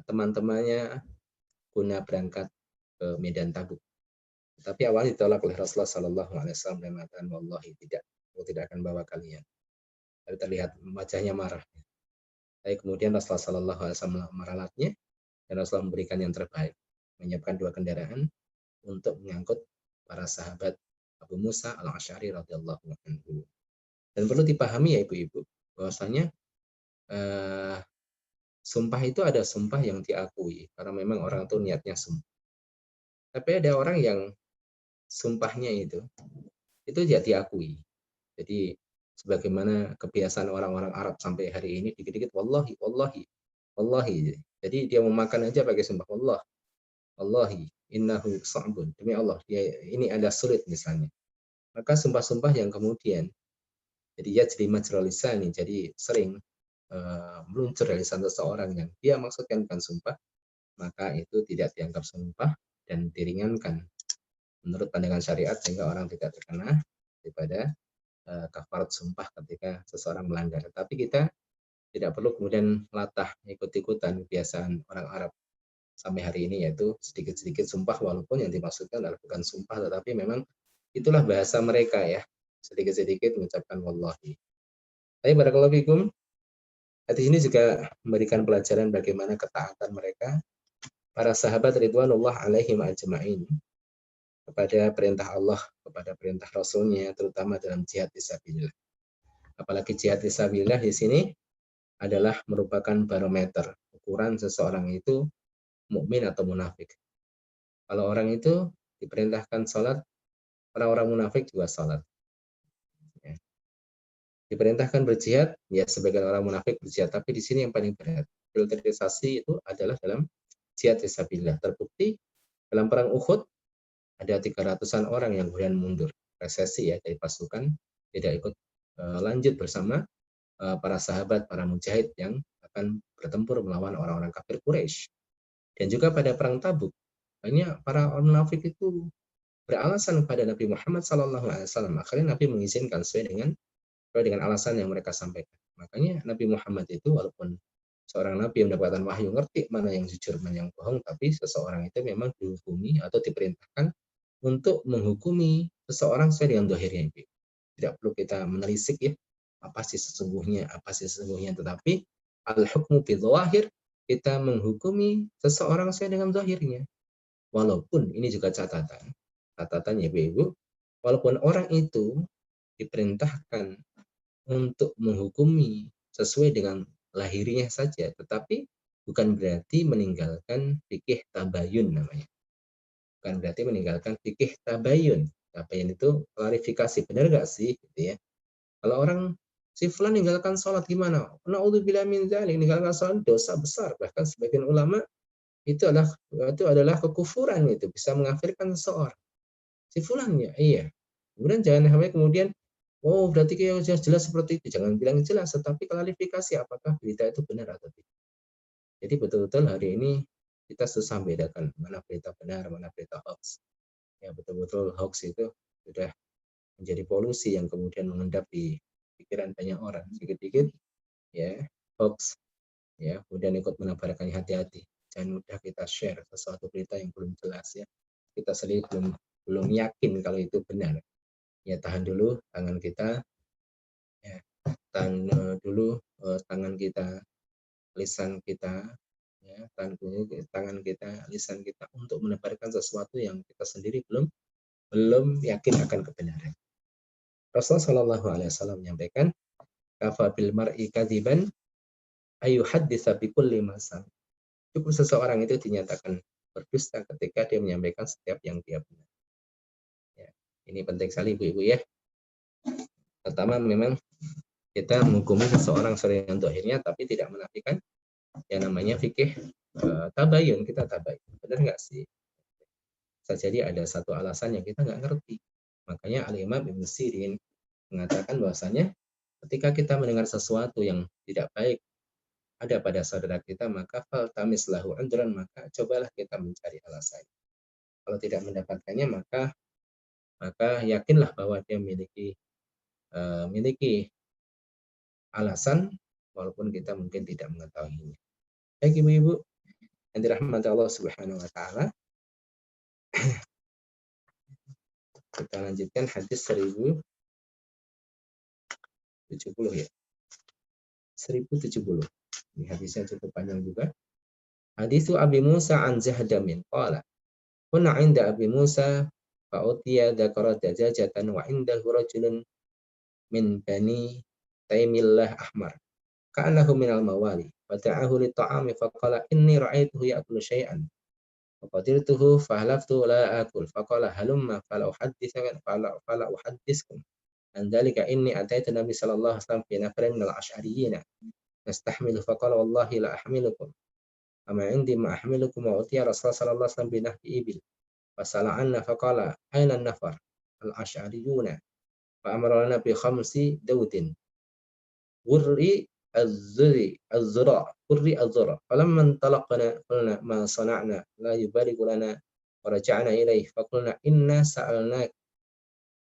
Speaker 2: teman-temannya guna berangkat ke medan Tabuk. Tapi awalnya ditolak oleh Rasulullah SAW dan mengatakan, "Wallahi tidak, aku tidak akan bawa kalian." Lalu terlihat wajahnya marah. Tapi kemudian Rasulullah SAW meralatnya dan Rasulullah memberikan yang terbaik, menyiapkan 2 kendaraan untuk mengangkut para sahabat Abu Musa al-Asy'ari radhiyallahu anhu. Dan perlu dipahami ya ibu-ibu, bahwasanya sumpah itu ada sumpah yang diakui karena memang orang itu niatnya sumpah. Tapi ada orang yang sumpahnya itu tidak diakui. Jadi sebagaimana kebiasaan orang-orang Arab sampai hari ini, dikit-dikit wallahi, wallahi, wallahi. Jadi dia memakan aja pakai sumpah Allah. Wallahi innahu sa'bun. Demi Allah, ini ada sulit misalnya. Maka sumpah-sumpah yang kemudian jadi majrul lisan, jadi sering meluncur dari lisan seseorang yang dia maksudkan bukan sumpah, maka itu tidak dianggap sumpah dan diringankan menurut pandangan syariat, sehingga orang tidak terkena daripada kafarat sumpah ketika seseorang melanggar. Tapi kita tidak perlu kemudian latah ikut-ikutan kebiasaan orang Arab sampai hari ini, yaitu sedikit-sedikit sumpah, walaupun yang dimaksudkan adalah bukan sumpah, tetapi memang itulah bahasa mereka ya, sedikit-sedikit mengucapkan wallahi. Tapi barakallahu fikum, hadis ini juga memberikan pelajaran bagaimana ketaatan mereka, para sahabat ridwanullah alaihim ajma'in, kepada perintah Allah, kepada perintah Rasulnya, terutama dalam jihad fisabilillah. Apalagi jihad fisabilillah di sini adalah merupakan barometer ukuran seseorang itu mukmin atau munafik. Kalau orang itu diperintahkan sholat, orang-orang munafik juga sholat. Ya. Diperintahkan berjihad, ya sebagian orang munafik berjihad. Tapi di sini yang paling berat, filterisasi itu adalah dalam jihad fisabilillah. Terbukti dalam perang Uhud ada 300-an orang yang kemudian mundur, resesi ya dari pasukan, tidak ikut lanjut bersama para sahabat, para mujahid yang akan bertempur melawan orang-orang kafir Quraisy. Dan juga pada perang Tabuk, banyak para munafik itu beralasan kepada Nabi Muhammad SAW. Akhirnya Nabi mengizinkan sesuai dengan alasan yang mereka sampaikan. Makanya Nabi Muhammad itu walaupun seorang Nabi yang mendapatkan wahyu, ngerti mana yang jujur, mana yang bohong, tapi seseorang itu memang dihukumi atau diperintahkan untuk menghukumi seseorang sesuai dengan zahirnya. Tidak perlu kita menelisik ya, apa sih sesungguhnya, tetapi al-hukmu bidh-dhahir, kita menghukumi seseorang sesuai dengan zahirnya. Walaupun ini juga catatannya Ibu, walaupun orang itu diperintahkan untuk menghukumi sesuai dengan lahirinya saja, tetapi bukan berarti meninggalkan fikih tabayun namanya. Bukan berarti meninggalkan fikih tabayun. Tabayun itu klarifikasi, benar nggak sih? Gitu ya. Kalau orang si fulan meninggalkan sholat gimana? Na'udzubillah min dzalik, meninggalkan sholat dosa besar. Bahkan sebagian ulama itu adalah kekufuran, itu bisa mengkafirkan seseorang. Si fulannya, iya. Kemudian jangan sampai kemudian, oh berarti kayak jelas seperti itu. Jangan bilang jelas, tetapi klarifikasi apakah berita itu benar atau tidak. Jadi betul-betul hari ini kita susah membedakan mana berita benar, mana berita hoax. Ya betul-betul hoax itu sudah menjadi polusi yang kemudian mengendap di pikiran banyak orang. Sedikit-sedikit ya hoax, ya kemudian ikut menebarkannya. Hati-hati, jangan mudah kita share sesuatu berita yang belum jelas ya. Kita sendiri belum yakin kalau itu benar. Ya tahan dulu tangan kita, ya, tahan dulu tangan kita, lisan kita, ya, tangan kita, lisan kita untuk menebarkan sesuatu yang kita sendiri belum yakin akan kebenaran. Rasulullah SAW menyampaikan, kafa bil mar'i kadziban ayuhadditsa bi kulli ma sami. Cukup seseorang itu dinyatakan berdusta ketika dia menyampaikan setiap yang dia benar. Ya, ini penting sekali Ibu-ibu ya. Pertama memang kita menghukumi seseorang sesuai dengan zahirnya, tapi tidak menafikan yang namanya fikih tabayun. Kita tabayun, benar nggak sih? Bisa jadi ada satu alasan yang kita nggak ngerti. Makanya Al-Imam Ibnu Sirin mengatakan bahwasanya ketika kita mendengar sesuatu yang tidak baik ada pada saudara kita, maka faltamis lahu udran, maka cobalah kita mencari alasan. Kalau tidak mendapatkannya, maka yakinlah bahwa dia memiliki alasan walaupun kita mungkin tidak mengetahuinya. Baik Ibu-ibu yang dirahmati Allah Subhanahu wa taala. Kita lanjutkan hadis 1070 ya. 1070. Ini hadisnya cukup panjang juga. Hadis Abi Musa an Zahdamin qala kunna 'inda Abi Musa fa utiya dzakara dajajatan wa 'indahu rajulun min bani Taimillah Ahmar ka'annahu minal mawali wa da'ahu li ta'ami fa qala inni ra'aituhu ya'kulu syai'an fa qadirtuhu fa halaftu la akul fa qala halumma fala uhaddiskum an dzalika inni ataitu Nabi sallallahu alaihi wasallam fi nafarin minal asy'ariyyin nastahmilu fa qala wallahi la ahmilukum ama indi ma ahmilukum wa utiya Rasulullah sallallahu alaihi wasallam bi nahbi ibil fasala'anna fa qala aina an-nafar al-asy'ariyuna fa amara lana bi khamsi dawtin غري الزرع فلما انطلقنا قلنا ما صنعنا لا يبالغ لنا ورجعنا إليه فقلنا إنا سألناك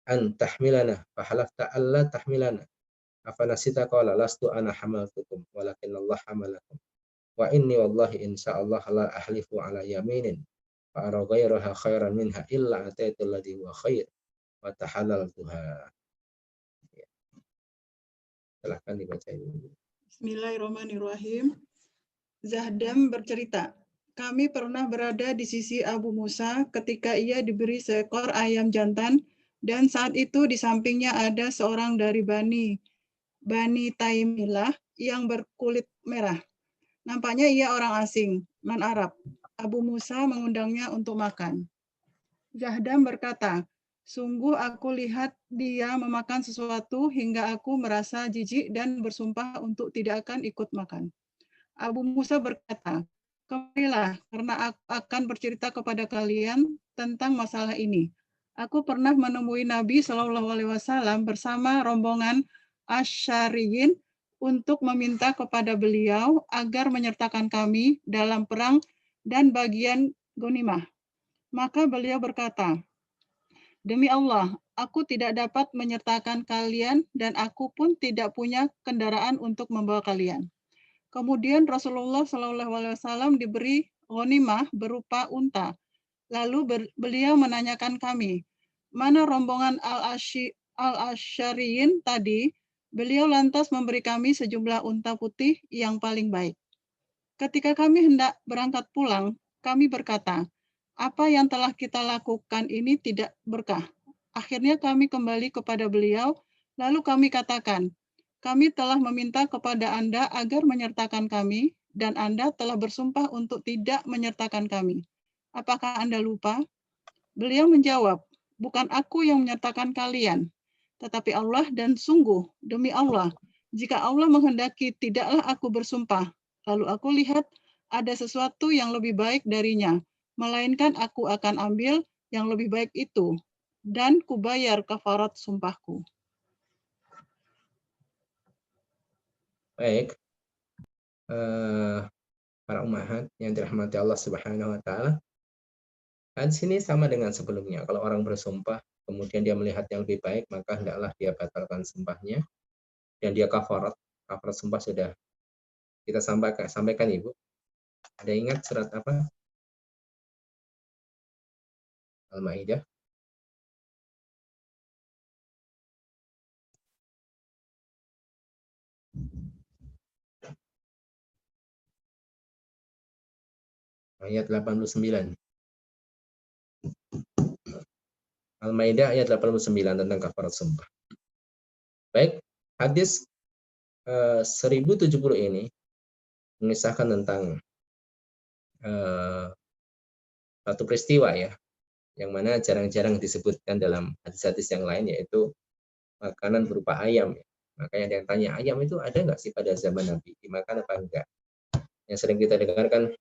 Speaker 2: أن تحملنا فحلفت ألا تحملنا أفنسيت قال لست أنا حملتكم ولكن الله حملكم وإني والله إن شاء الله لا أحلف على يمين فأرى غيرها خيرا منها إلا أتيت الذي هو خير وتحللتها. Silahkan dibaca ini.
Speaker 4: Bismillahirrahmanirrahim. Zahdam bercerita, kami pernah berada di sisi Abu Musa ketika ia diberi seekor ayam jantan, dan saat itu di sampingnya ada seorang dari Bani Taimilah yang berkulit merah. Nampaknya ia orang asing, non-Arab. Abu Musa mengundangnya untuk makan. Jahdam berkata, sungguh aku lihat dia memakan sesuatu hingga aku merasa jijik dan bersumpah untuk tidak akan ikut makan. Abu Musa berkata, kemarilah, karena aku akan bercerita kepada kalian tentang masalah ini. Aku pernah menemui Nabi Shallallahu Alaihi Wasallam bersama rombongan Asy'ariyin untuk meminta kepada beliau agar menyertakan kami dalam perang dan bagian ghanimah. Maka beliau berkata, demi Allah, aku tidak dapat menyertakan kalian dan aku pun tidak punya kendaraan untuk membawa kalian. Kemudian Rasulullah SAW diberi ghanimah berupa unta. Lalu beliau menanyakan kami, mana rombongan Al-Asy'ariyin tadi? Beliau lantas memberi kami sejumlah unta putih yang paling baik. Ketika kami hendak berangkat pulang, kami berkata, apa yang telah kita lakukan ini tidak berkah. Akhirnya kami kembali kepada beliau, lalu kami katakan, kami telah meminta kepada Anda agar menyertakan kami, dan Anda telah bersumpah untuk tidak menyertakan kami. Apakah Anda lupa? Beliau menjawab, bukan aku yang menyertakan kalian, tetapi Allah, dan sungguh, demi Allah, jika Allah menghendaki, tidaklah aku bersumpah. Lalu aku lihat ada sesuatu yang lebih baik darinya, melainkan aku akan ambil yang lebih baik itu, dan kubayar kafarat sumpahku.
Speaker 2: Baik, para ummahat yang dirahmati Allah Subhanahu wa taala. Dan sini sama dengan sebelumnya. Kalau orang bersumpah kemudian dia melihat yang lebih baik, maka hendaklah dia batalkan sumpahnya dan dia kafarat. Kafarat sumpah sudah kita sampaikan Ibu. Ada ingat surat apa? Al-Maidah. Ayat 89. Al-Maidah ayat 89 tentang kafarat sumpah. Baik, hadis 1070 ini mengisahkan tentang satu peristiwa ya, yang mana jarang-jarang disebutkan dalam hadis-hadis yang lain, yaitu makanan berupa ayam. Makanya ada yang tanya, ayam itu ada nggak sih pada zaman Nabi? Dimakan apa enggak? Yang sering kita dengarkan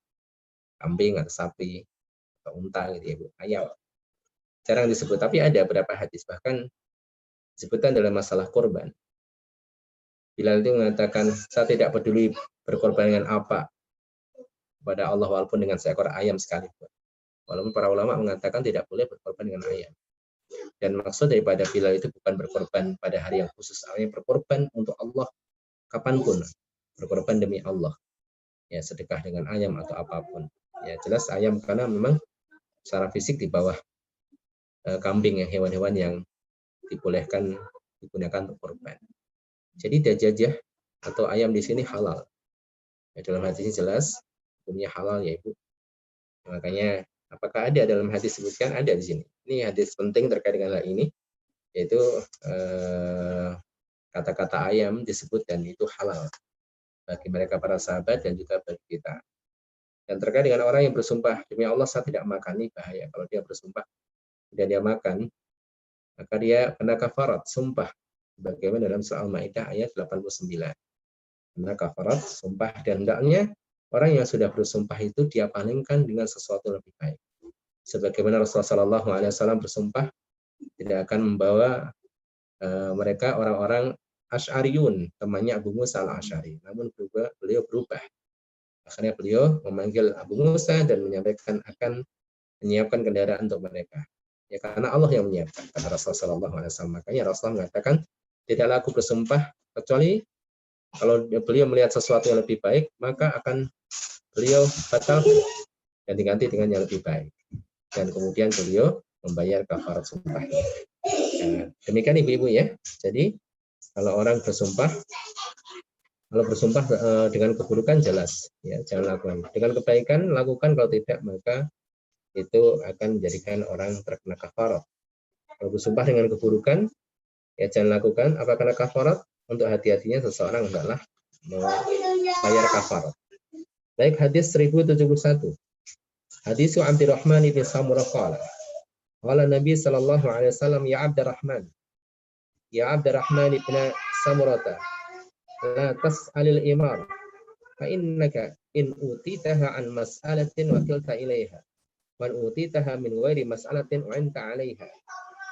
Speaker 2: kambing atau sapi atau unta gitu ya Bu. Ayam jarang disebut, tapi ada beberapa hadis bahkan disebutkan dalam masalah korban. Bilal itu mengatakan, saya tidak peduli berkorban dengan apa kepada Allah walaupun dengan seekor ayam sekalipun. Walaupun para ulama mengatakan tidak boleh berkorban dengan ayam. Dan maksud daripada Bilal itu bukan berkorban pada hari yang khusus, artinya berkorban untuk Allah kapanpun, berkorban demi Allah. Ya, sedekah dengan ayam atau apapun. Ya, jelas ayam karena memang secara fisik di bawah kambing, ya, hewan-hewan yang dibolehkan digunakan untuk korban. Jadi dajajah atau ayam di sini halal. Ya, dalam hadis ini jelas hukumnya halal ya Ibu. Makanya apakah ada dalam hadis disebutkan? Ada di sini. Ini hadis penting terkait dengan hal ini, yaitu kata-kata ayam disebut dan itu halal bagi mereka para sahabat dan juga bagi kita. Dan terkait dengan orang yang bersumpah, demi Allah saya tidak makan, ini bahaya. Kalau dia bersumpah dan dia makan, maka dia kena kafarat, sumpah. Bagaimana dalam surah Al-Maidah ayat 89. Kena kafarat, sumpah, dan hendaknya orang yang sudah bersumpah itu dia palingkan dengan sesuatu lebih baik. Sebagaimana Rasulullah SAW bersumpah tidak akan membawa mereka orang-orang Asy'ariyun, temannya Abu Musa al-Asy'ari. Namun beliau berubah. Akhirnya beliau memanggil Abu Musa dan menyampaikan akan menyiapkan kendaraan untuk mereka. Ya karena Allah yang menyiapkan, kata Rasulullah SAW. Makanya Rasulullah mengatakan, tidaklah aku bersumpah kecuali kalau beliau melihat sesuatu yang lebih baik, maka akan beliau batalkan dan diganti dengan yang lebih baik. Dan kemudian beliau membayar kafarat sumpah. Nah, demikian ibu-ibu ya. Jadi kalau orang bersumpah, Kalau bersumpah dengan keburukan jelas, ya jangan lakukan. Dengan kebaikan lakukan, kalau tidak maka itu akan menjadikan orang terkena kafarat. Kalau bersumpah dengan keburukan, ya jangan lakukan. Apa kena kafarat? Untuk hati-hatinya seseorang hendaklah membayar kafarat. Baik, hadis 1071. Hadis Abdurrahman bin Samurah qala. Qala Nabi sallallahu alaihi wasallam, ya Abdurrahman ibn Samurata, la tas'alil imar, fa innaka in utitaha an mas'alatin wakilta ilaiha, wa utitaha min ghairi mas'alatin u'inta 'alaiha,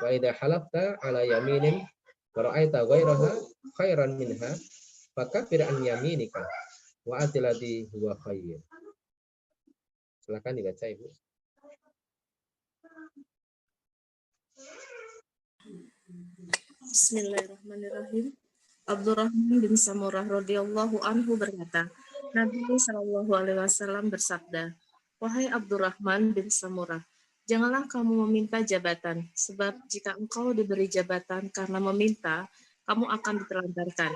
Speaker 2: wa idza halafta 'ala yaminin wa ra'aita ghairaha khairan minha fakafir an yaminika wa atilati huwa khair. Silakan dibaca, Ibu.
Speaker 1: Bismillahirrahmanirrahim. Abdurrahman bin Samurah radhiyallahu anhu berkata, Nabi Shallallahu alaihi wasallam bersabda, wahai Abdurrahman bin Samurah, janganlah kamu meminta jabatan, sebab jika engkau diberi jabatan karena meminta, kamu akan ditelantarkan.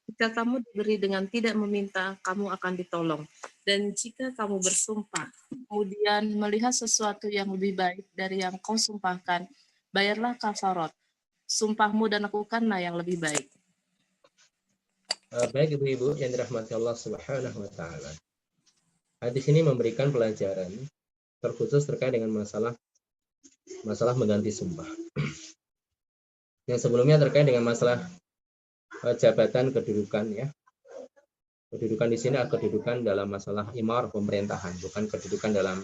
Speaker 1: Jika kamu diberi dengan tidak meminta, kamu akan ditolong. Dan jika kamu bersumpah, kemudian melihat sesuatu yang lebih baik dari yang kau sumpahkan, bayarlah kafarat. Sumpahmu dan lakukanlah yang lebih baik.
Speaker 2: Baik ibu-ibu yang dirahmati Allah Subhanahu wa taala. Hadis ini memberikan pelajaran terkhusus terkait dengan masalah mengganti sumpah. Yang sebelumnya terkait dengan masalah jabatan, kedudukan, ya. Kedudukan di sini adalah kedudukan dalam masalah imar pemerintahan, bukan kedudukan dalam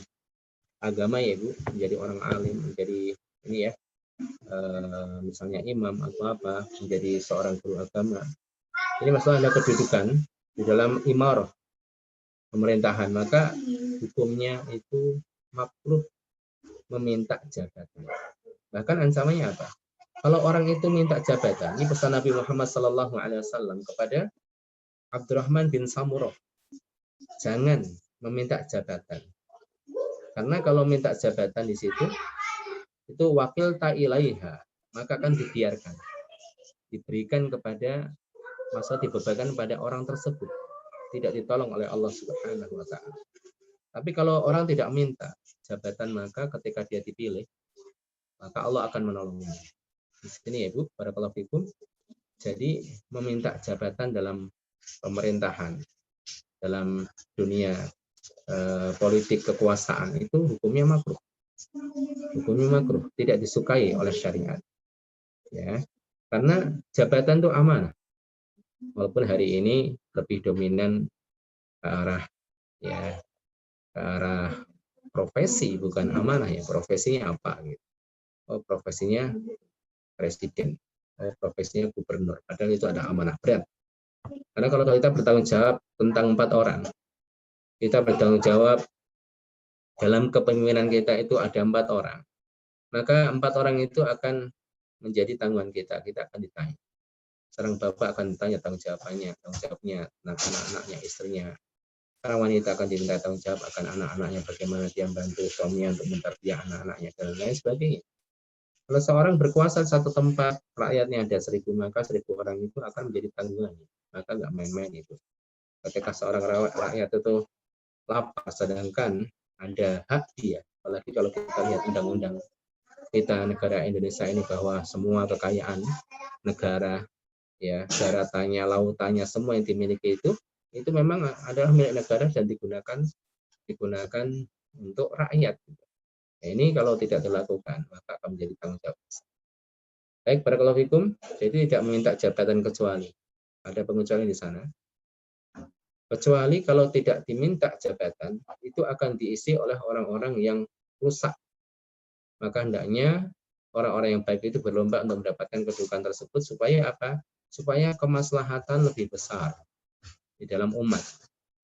Speaker 2: agama, ya Bu, menjadi orang alim, menjadi ini ya, misalnya imam atau apa, menjadi seorang guru agama. Ini masalah ada kedudukan di dalam imar pemerintahan, maka hukumnya itu makruh meminta jabatan. Bahkan ancamannya apa? Kalau orang itu minta jabatan, ini pesan Nabi Muhammad SAW kepada Abdurrahman bin Samurah, jangan meminta jabatan. Karena kalau minta jabatan di situ, itu wakil ta'ilaiha, maka akan dibiarkan, diberikan kepada, masa dibebankan pada orang tersebut, tidak ditolong oleh Allah Subhanahu wa taala. Tapi kalau orang tidak minta jabatan, maka ketika dia dipilih, maka Allah akan menolongnya. Di sini ya Bu, barakallahu fikum. Jadi meminta jabatan dalam pemerintahan, dalam dunia politik kekuasaan itu hukumnya makruh. Hukumnya makruh, tidak disukai oleh syariat. Ya. Karena jabatan itu amanah. Walaupun hari ini lebih dominan ke arah ya, ke arah profesi, bukan amanah ya. Profesinya apa gitu? Oh, profesinya presiden, oh, profesinya gubernur. Padahal itu ada amanah berat. Karena kalau kita bertanggung jawab tentang 4 orang, kita bertanggung jawab dalam kepemimpinan kita itu ada 4 orang, maka 4 orang itu akan menjadi tanggungan kita. Kita akan ditanya. Seorang bapak akan ditanya tanggung jawabnya anak-anaknya, istrinya. Seorang wanita akan diminta tanggung jawab akan anak-anaknya, bagaimana dia membantu suaminya untuk mentarbiyah anak-anaknya dan lain sebagainya. Kalau seorang berkuasa satu tempat, rakyatnya ada 1000, maka 1000 orang itu akan menjadi tanggungannya. Maka nggak main-main itu. Ketika seorang rakyat itu lapar, sedangkan ada hak dia. Apalagi kalau kita lihat undang-undang kita negara Indonesia ini, bahwa semua kekayaan negara, ya, daratannya, lautannya, semua yang dimiliki itu memang adalah milik negara dan digunakan untuk rakyat. Nah, ini kalau tidak dilakukan maka akan menjadi tanggung jawab. Baik, barakallahu fikum. Jadi tidak meminta jabatan kecuali ada pengecualian di sana. Kecuali kalau tidak diminta jabatan, itu akan diisi oleh orang-orang yang rusak. Maka hendaknya orang-orang yang baik itu berlomba untuk mendapatkan kedudukan tersebut, supaya apa? Supaya kemaslahatan lebih besar di dalam umat,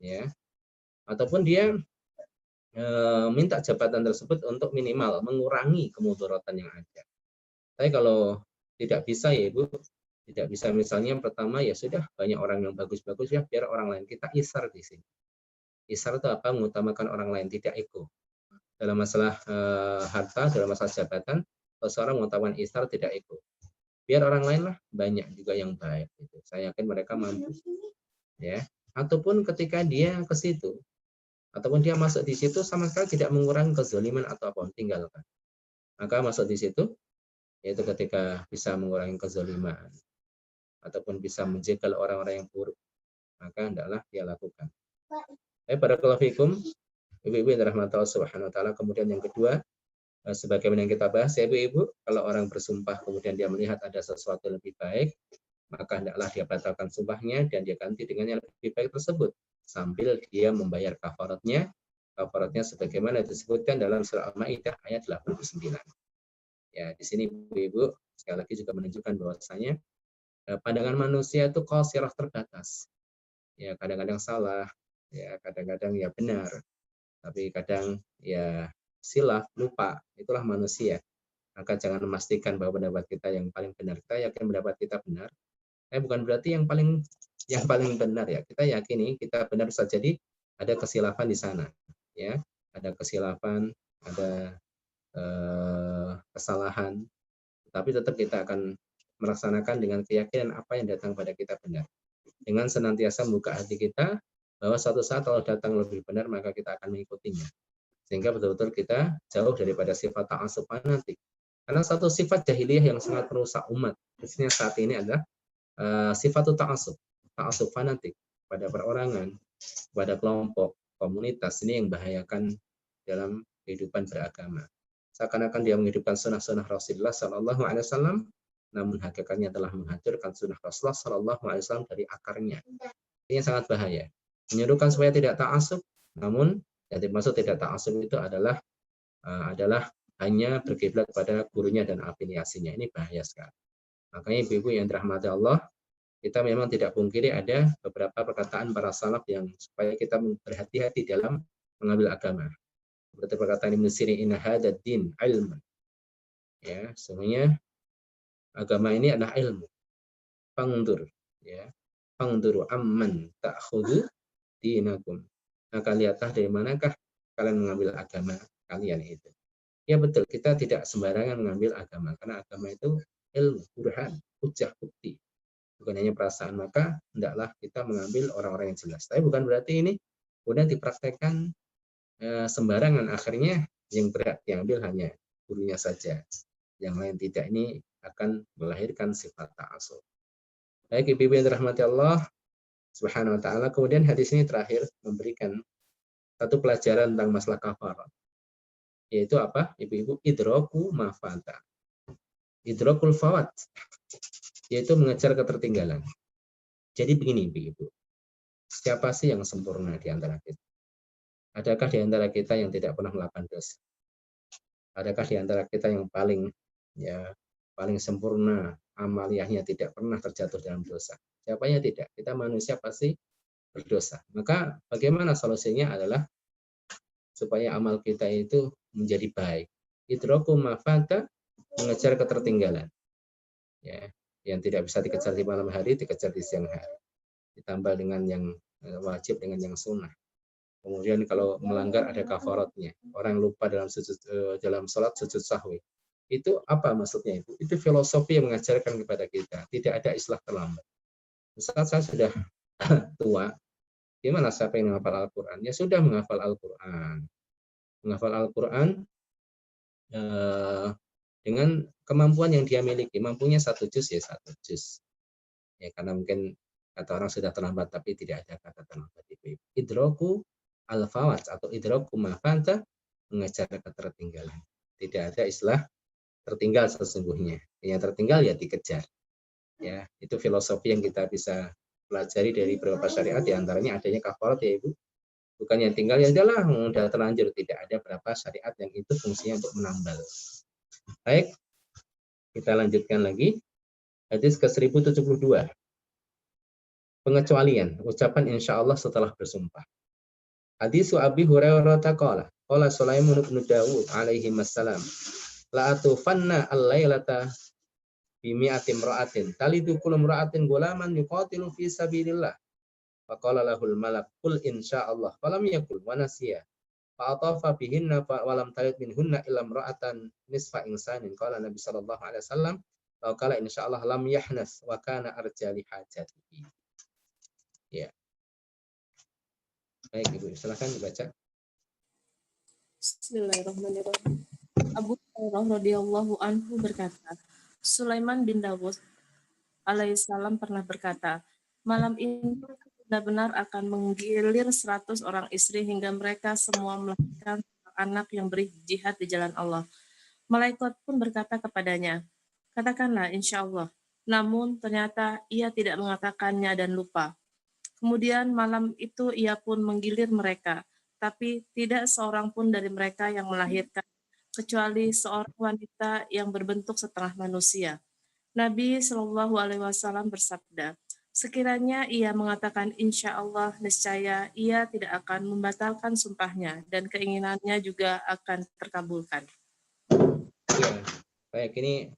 Speaker 2: ya. Ataupun dia minta jabatan tersebut untuk minimal mengurangi kemudaratan yang ada. Tapi kalau tidak bisa ya Ibu, tidak bisa, misalnya yang pertama ya sudah, banyak orang yang bagus-bagus, ya biar orang lain, kita isar di sini. Isar itu apa? Mengutamakan orang lain, tidak ego. Dalam masalah harta, dalam masalah jabatan, kalau seorang mengutamakan isar, tidak ego. Biar orang lain lah, banyak juga yang baik. Gitu. Saya yakin mereka mampu. ya, ataupun ketika dia ke situ, ataupun dia masuk di situ sama sekali tidak mengurangi kezaliman atau apapun, tinggalkan. Maka masuk di situ, yaitu ketika bisa mengurangi kezaliman ataupun bisa menjegal orang-orang yang buruk, maka hendaklah dia lakukan. Barakallahu fikum, ibu-ibu yang dirahmati Allah Subhanahu wa taala. Kemudian yang kedua, sebagaimana yang kita bahas ya ibu-ibu, kalau orang bersumpah kemudian dia melihat ada sesuatu yang lebih baik, maka hendaklah dia batalkan sumpahnya dan dia ganti dengan yang lebih baik tersebut sambil dia membayar kafaratnya. Kafaratnya sebagaimana disebutkan dalam surah Al-Maidah ayat 89. Ya, di sini ibu-ibu sekali lagi juga menunjukkan bahwasanya pandangan manusia itu qasirah, terbatas. Ya, kadang-kadang salah, ya kadang-kadang ya benar. Tapi kadang ya silaf, lupa, itulah manusia. Maka jangan memastikan bahwa pendapat kita yang paling benar. Kita yakin pendapat kita benar. Bukan berarti yang paling benar ya. Kita yakini kita benar, bisa jadi ada kesilapan di sana. Ya, ada kesilapan, ada kesalahan. Tapi tetap kita akan melaksanakan dengan keyakinan apa yang datang pada kita benar. Dengan senantiasa membuka hati kita bahwa suatu saat kalau datang lebih benar maka kita akan mengikutinya. Sehingga betul-betul kita jauh daripada sifat ta'assub fanatik. Karena satu sifat jahiliyah yang sangat merusak umat khususnya saat ini adalah sifat ta'assub fanatik pada perorangan, pada kelompok, komunitas. Ini yang membahayakan dalam kehidupan beragama. Seakan-akan dia menghidupkan sunnah-sunnah Rasulullah SAW, namun hakikatnya telah menghancurkan sunnah Rasulullah SAW dari akarnya. Ini sangat bahaya. Menyuruhkan supaya tidak ta'assub, namun yang dimaksud tidak ta'assub itu adalah hanya berkiblat pada gurunya dan afiliasinya. Ini bahaya sekali. Makanya ibu-ibu yang dirahmati Allah, kita memang tidak pungkiri ada beberapa perkataan para salaf yang supaya kita berhati-hati dalam mengambil agama. Seperti perkataan Ibnu Sirin, inna hadzal din ilmun. Ya, semuanya agama ini adalah ilmu. Fangdur, ya. Fangduru amman ta'khudhu dinakum. Maka lihatlah dari manakah kalian mengambil agama kalian itu. Ya betul, kita tidak sembarangan mengambil agama karena agama itu ilmu, burhan, hujjah, bukti. Bukan hanya perasaan, maka hendaklah kita mengambil orang-orang yang jelas. Tapi bukan berarti ini kemudian dipraktekkan sembarangan, akhirnya yang berat diambil hanya gurunya saja, yang lain tidak. Ini akan melahirkan sifat ta'assub. Baik ibu-ibu yang dirahmati Allah Subhanahu wa taala, kemudian hadis ini terakhir memberikan satu pelajaran tentang masalah kafarat, yaitu apa ibu-ibu? Idraku mafata, idrakul fawat, yaitu mengejar ketertinggalan. Jadi begini ibu-ibu, siapa sih yang sempurna di antara kita? Adakah di antara kita yang tidak pernah melakukan dosa? Adakah di antara kita yang paling sempurna, amaliyahnya tidak pernah terjatuh dalam dosa? Jawabannya tidak. Kita manusia pasti berdosa. Maka bagaimana solusinya adalah supaya amal kita itu menjadi baik. Idraku mafata, mengejar ketertinggalan. Ya, yang tidak bisa dikejar di malam hari, dikejar di siang hari. Ditambah dengan yang wajib dengan yang sunnah. Kemudian kalau melanggar ada kafaratnya. Orang lupa dalam sholat sujud sahwi. Itu apa maksudnya itu? Itu filosofi yang mengajarkan kepada kita. Tidak ada istilah terlambat. Saat saya sudah tua, gimana siapa yang menghafal Al-Quran? Ya sudah menghafal Al-Quran. Menghafal Al-Quran dengan kemampuan yang dia miliki. Mampunya 1 juz ya 1 juz. Ya karena mungkin kata orang sudah terlambat, tapi tidak ada kata terlambat. Idraku al-fawat atau idraku mafanta, mengejar ketertinggalan. Tidak ada istilah tertinggal sesungguhnya. Yang tertinggal ya dikejar. Ya, itu filosofi yang kita bisa pelajari dari beberapa syariat, di antaranya adanya kafarat ya Ibu. Bukan yang tinggal ya udahlah, sudah terlanjur, tidak ada berapa syariat yang itu fungsinya untuk menambal. Baik, kita lanjutkan lagi. Hadis ke-1072. Pengecualian, ucapan insya Allah setelah bersumpah. Hadis Abi Hurairah qala Sulaiman bin Dawud alaihi wassalam, la atufanna al-lailata bi mi'ati imra'atin talidu kullu imra'atin gulaman yuqatilu fi sabilillah. Faqala lahul malak qul insyaallah falam yakul wa nasiya. Fa atafa bihinna wa lam talid minhunna illa imra'atan nisfa insanin. Qala Nabi sallallahu alaihi wasallam, qala insyaallah lam yahnas wa kana arjali hajatihi. Ya, Baik Ibu, silakan dibaca.
Speaker 1: Bismillahirrahmanirrahim. Abu Hurairah radhiyallahu anhu berkata, Sulaiman bin Dawud alaihissalam pernah berkata, malam ini benar-benar akan menggilir 100 orang istri hingga mereka semua melahirkan anak yang berjihad di jalan Allah. Malaikat pun berkata kepadanya, katakanlah insya Allah. Namun ternyata ia tidak mengatakannya dan lupa. Kemudian malam itu ia pun menggilir mereka, tapi tidak seorang pun dari mereka yang melahirkan, kecuali seorang wanita yang berbentuk setengah manusia. Nabi Shallallahu Alaihi Wasallam bersabda, sekiranya ia mengatakan insya Allah, niscaya ia tidak akan membatalkan sumpahnya dan keinginannya juga akan terkabulkan.
Speaker 2: Ya, baik ini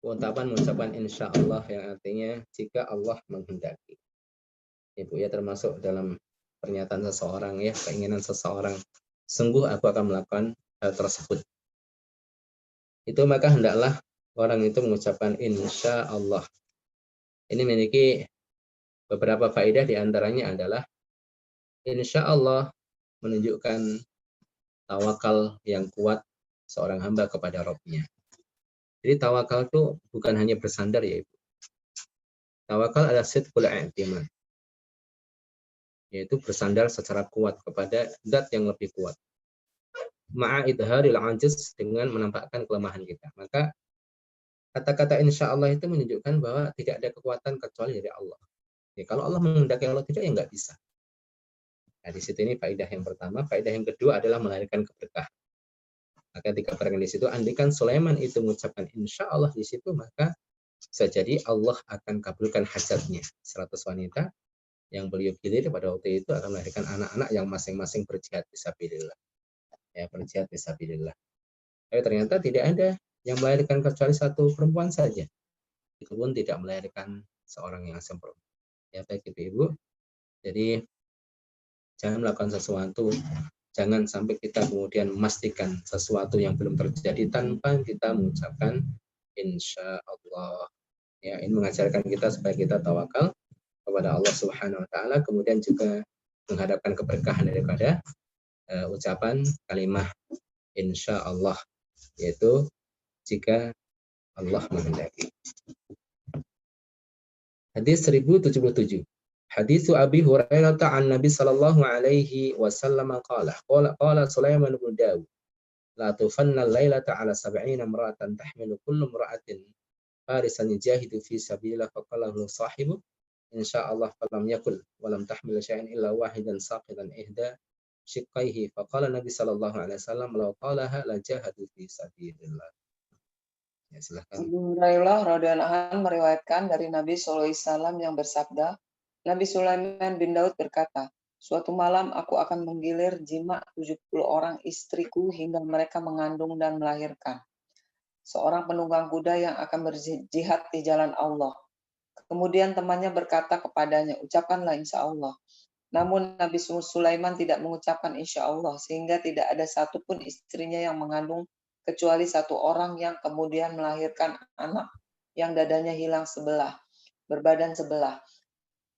Speaker 2: ucapan insya Allah yang artinya jika Allah menghendaki. Ibu ya, termasuk dalam pernyataan seseorang ya, keinginan seseorang, sungguh aku akan melakukan hal tersebut. Itu maka hendaklah orang itu mengucapkan insya Allah. Ini memiliki beberapa faedah, diantaranya adalah insya Allah menunjukkan tawakal yang kuat seorang hamba kepada Rabb-nya. Jadi tawakal itu bukan hanya bersandar ya Ibu. Tawakal adalah sidqul i'timad, yaitu bersandar secara kuat kepada zat yang lebih kuat. Ma'a idharil ajiz, dengan menampakkan kelemahan kita. Maka kata-kata insya Allah itu menunjukkan bahwa tidak ada kekuatan kecuali dari Allah. Ya, kalau Allah menghendaki, Allah tidak, ya nggak bisa. Nah, di situ ini faedah yang pertama. Faedah yang kedua adalah melahirkan keberkahan. Maka dikabarkan di situ, andikan Sulaiman itu mengucapkan insya Allah di situ, maka bisa jadi Allah akan kabulkan hajatnya. 100 wanita yang beliau gilir pada waktu itu akan melahirkan anak-anak yang masing-masing berjihad fisabilillah. Ya, berjihad fisabilillah. Tapi ternyata tidak ada yang melahirkan kecuali satu perempuan saja. Itu pun tidak melahirkan seorang yang sempurna. Ya, baik Ibu. Jadi jangan melakukan sesuatu, jangan sampai kita kemudian memastikan sesuatu yang belum terjadi tanpa kita mengucapkan insya Allah. Ya, ini mengajarkan kita supaya kita tawakal kepada Allah Subhanahu wa taala, kemudian juga menghadapkan keberkahan daripada ucapan kalimat insya Allah, yaitu jika Allah menghendaki. Hadis 1077. Hadis Abi Hurairah an Nabi sallallahu alaihi wasallam qala Sulaiman bin Dawud la tufanna al-lailata ala 70 imra'atan tahmilu kullu imra'atin farisan yajahidu fi sabilillah faqala lahu sahibu insyaallah falam yakul wa lam tahmil syai'an illa wahidan saqitan ihda shiqqaihi faqala Nabi sallallahu alaihi wasallam law qalaha la jahadu fi sabilillah. Ya, silakan.
Speaker 3: Abu Hurairah radhiyallahu anhu meriwayatkan dari Nabi sallallahu alaihi wasallam yang bersabda, Nabi Sulaiman bin Daud berkata, suatu malam aku akan menggilir jima 70 orang istriku hingga mereka mengandung dan melahirkan. Seorang penunggang kuda yang akan berjihad di jalan Allah. Kemudian temannya berkata kepadanya, ucapkanlah insya Allah. Namun Nabi Sulaiman tidak mengucapkan insya Allah, sehingga tidak ada satupun istrinya yang mengandung, kecuali satu orang yang kemudian melahirkan anak yang dadanya hilang sebelah, berbadan sebelah.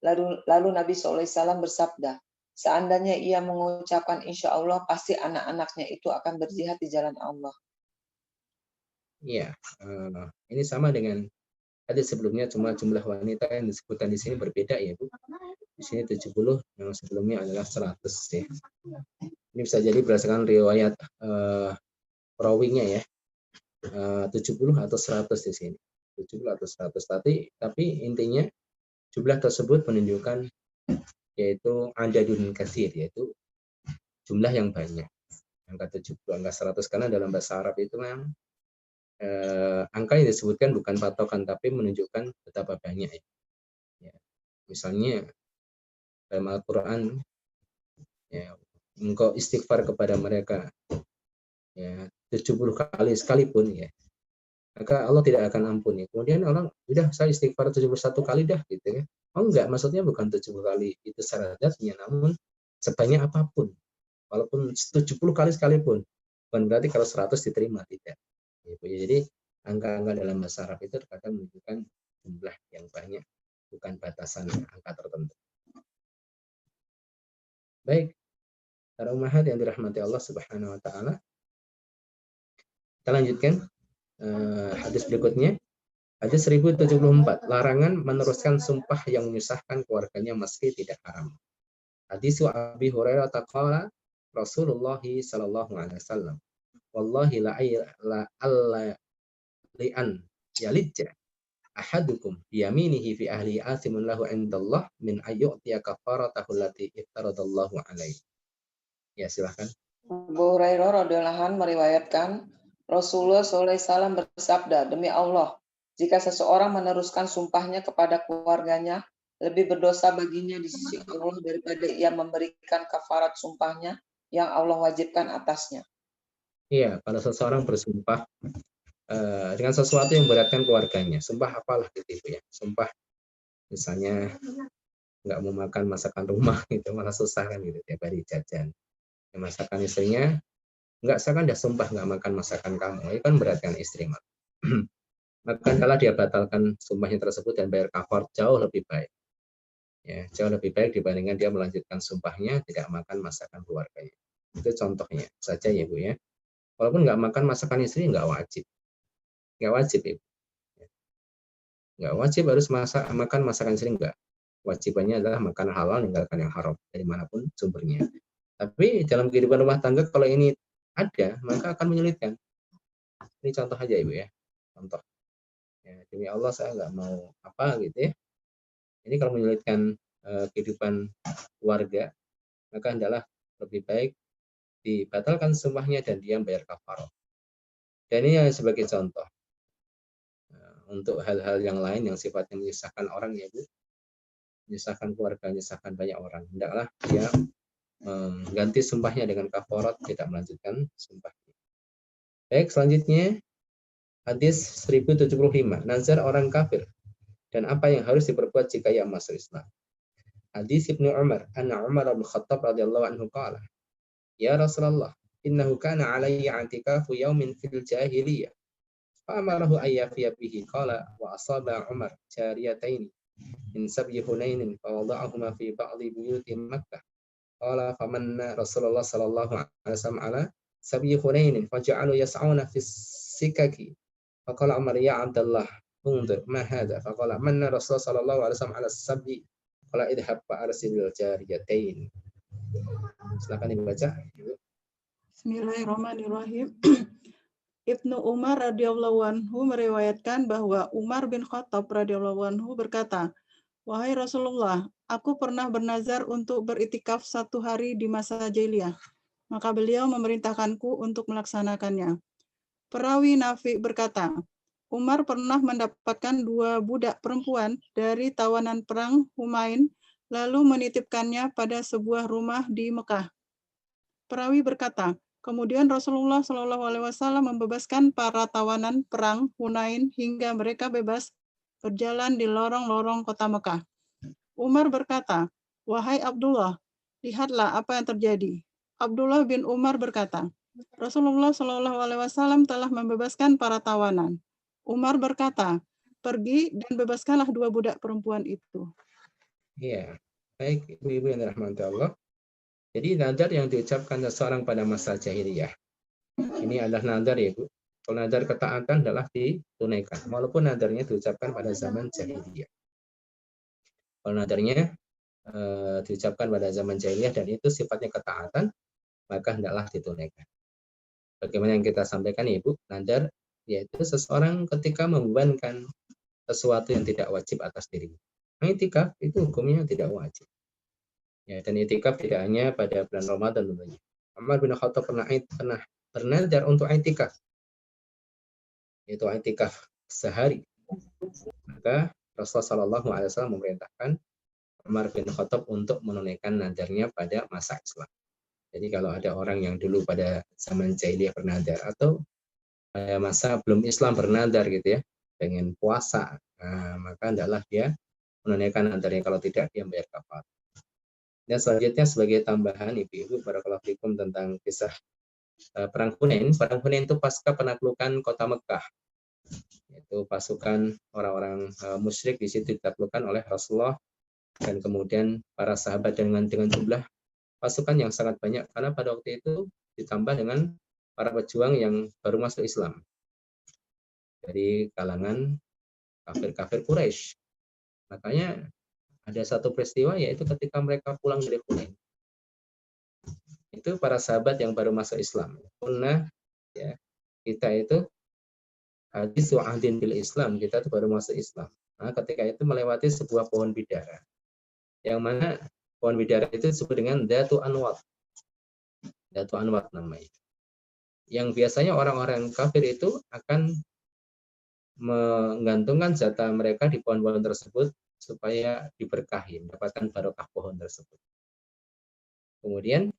Speaker 3: Lalu Nabi SAW bersabda, seandainya ia mengucapkan insya Allah, pasti anak-anaknya itu akan berjihad di jalan Allah.
Speaker 2: Iya, ini sama dengan tadi sebelumnya, cuma jumlah wanita yang disebutkan di sini berbeda ya Bu. Di sini 70, yang sebelumnya adalah 100 ya. Ini bisa jadi berdasarkan riwayat perawinya ya. 70 atau 100 di sini. 70 atau 100. Tapi intinya jumlah tersebut menunjukkan yaitu adadun katsir, yaitu jumlah yang banyak. Angka 70, angka 100, karena dalam bahasa Arab itu memang angka yang disebutkan bukan patokan, tapi menunjukkan betapa banyak ya. Misalnya dalam Al-Quran ya, engkau istighfar kepada mereka ya 70 kali sekalipun ya, maka Allah tidak akan ampuni. Kemudian orang, udah saya istighfar 71 kali dah gitu ya. Oh enggak, maksudnya bukan 70 kali itu syaratnya, namun sebanyak apapun, walaupun 70 kali sekalipun, bukan berarti kalau 100 diterima, tidak. Jadi angka-angka dalam bahasa Arab itu terkadang menunjukkan jumlah yang banyak, bukan batasan angka tertentu. Baik, para ummahat yang dirahmati Allah Subhanahu wa taala. Kita lanjutkan hadis berikutnya. Hadis 1074, larangan meneruskan sumpah yang menyusahkan keluarganya meski tidak haram. Hadis Abi Hurairah taqala Rasulullah sallallahu alaihi wasallam, wallahi la li'an yalija ahadukum biyaminihi fi ahli athimun lahu indallah min ayyu'tiya kafaratahu allati iftaradallahu alaihi. Ya, silakan.
Speaker 3: Abu Hurairah radhiyallahu anhu meriwayatkan Rasulullah SAW bersabda, demi Allah, jika seseorang meneruskan sumpahnya kepada keluarganya, lebih berdosa baginya di sisi Allah daripada ia memberikan kafarat sumpahnya yang Allah wajibkan atasnya.
Speaker 2: Iya, kalau seseorang bersumpah dengan sesuatu yang memberatkan keluarganya, sumpah apalah gitu ya, sumpah misalnya nggak mau makan masakan rumah gitu, malah susah kan gitu, tiap hari jajan. Ya, masakan istrinya, nggak saya kan udah sumpah nggak makan masakan kamu, itu kan beratkan istri. Maka kalau dia batalkan sumpahnya tersebut dan bayar kafar, jauh lebih baik. Ya, jauh lebih baik dibandingkan dia melanjutkan sumpahnya tidak makan masakan keluarganya. Itu contohnya saja ya Bu ya. Walaupun nggak makan masakan istri nggak wajib. Nggak wajib Ibu. Nggak wajib harus makan masakan istri, nggak. Wajibannya adalah makan halal, meninggalkan yang haram dari manapun sumbernya. Tapi dalam kehidupan rumah tangga kalau ini ada, maka akan menyulitkan. Ini contoh aja Ibu ya. Contoh. Ya, demi Allah saya nggak mau apa gitu ya. Ini kalau menyulitkan kehidupan keluarga, maka adalah lebih baik dibatalkan sumpahnya dan dia bayar kafarah. Dan ini sebagai contoh. Untuk hal-hal yang lain yang sifatnya menyusahkan orang ya Bu, menyusahkan keluarga, menyusahkan banyak orang, hendaklah dia mengganti sumpahnya dengan kafarat, tidak melanjutkan sumpahnya. Baik, selanjutnya hadis 1075, nazar orang kafir dan apa yang harus diperbuat jika ia masuk Islam. Hadis Ibnu Umar, anna Umar bin Khattab radhiyallahu anhu qala, ya Rasulullah, innahu kana alayya i'tikafu yawmin fil jahiliyah. فأمره أن يفي به قال وأصاب عمر جاريتين من سبي هنين فوضعهما في بعض بيوت مكة قال فمن رسول الله صلى الله عليه وسلم على سبي هنين فجعلوا يسعون في السكك فقال عمر يا عبد الله انظر ما هذا فقال من رسول الله صلى الله عليه وسلم على السبي قال اذهب فأرسل الجاريتين. Silakan dibaca.
Speaker 4: Bismillahirrahmanirrahim. Ibnu Umar radhiyallahu anhu meriwayatkan bahwa Umar bin Khattab radhiyallahu anhu berkata, wahai Rasulullah, aku pernah bernazar untuk beritikaf 1 hari di masa jahiliyah. Maka beliau memerintahkanku untuk melaksanakannya. Perawi Nafi berkata, Umar pernah mendapatkan 2 budak perempuan dari tawanan perang Humain, lalu menitipkannya pada sebuah rumah di Mekah. Perawi berkata, kemudian Rasulullah SAW membebaskan para tawanan perang Hunain hingga mereka bebas berjalan di lorong-lorong kota Mekah. Umar berkata, wahai Abdullah, lihatlah apa yang terjadi. Abdullah bin Umar berkata, Rasulullah SAW telah membebaskan para tawanan. Umar berkata, pergi dan bebaskanlah 2 budak perempuan itu.
Speaker 2: Iya, baik ibu-ibu yang dirahmati Allah. Jadi nadar yang diucapkan seseorang pada masa jahiliyah, ini adalah nadar ya Bu. Kalau nadar ketaatan adalah ditunaikan, walaupun nadarnya diucapkan pada zaman jahiliyah. Kalau nadarnya diucapkan pada zaman jahiliyah dan itu sifatnya ketaatan, maka hendaklah ditunaikan. Bagaimana yang kita sampaikan ya Bu, nadar yaitu seseorang ketika membebankan sesuatu yang tidak wajib atas dirinya. I'tikaf itu hukumnya tidak wajib. Ya, dan i'tikaf tidak hanya pada bulan Ramadan tentunya. Umar bin Khattab pernah bernadar untuk i'tikaf. Yaitu i'tikaf sehari. Maka Rasulullah SAW memerintahkan Umar bin Khattab untuk menunaikan nadarnya pada masa Islam. Jadi kalau ada orang yang dulu pada zaman jahiliyah bernadar atau masa belum Islam bernadar gitu ya, pengen puasa, maka hendaklah dia menunaikan nadarnya, kalau tidak dia bayar kafar. Dan selanjutnya sebagai tambahan ibu-ibu barakallahu fikum tentang kisah perang Hunain. Perang Hunain itu pasca penaklukan kota Mekah. Itu pasukan orang-orang musyrik di situ ditaklukkan oleh Rasulullah dan kemudian para sahabat dengan jumlah pasukan yang sangat banyak karena pada waktu itu ditambah dengan para pejuang yang baru masuk Islam dari kalangan kafir-kafir Quraisy. Makanya ada satu peristiwa yaitu ketika mereka pulang dari Hunain. Itu para sahabat yang baru masuk Islam. Karena ya, kita itu hadis wa'adin bil Islam, kita itu baru masuk Islam. Nah, ketika itu melewati sebuah pohon bidara. Yang mana pohon bidara itu disebut dengan Datu Anwat. Datu Anwat namanya. Yang biasanya orang-orang kafir itu akan menggantungkan jatah mereka di pohon-pohon tersebut supaya diberkahi, mendapatkan barokah pohon tersebut. Kemudian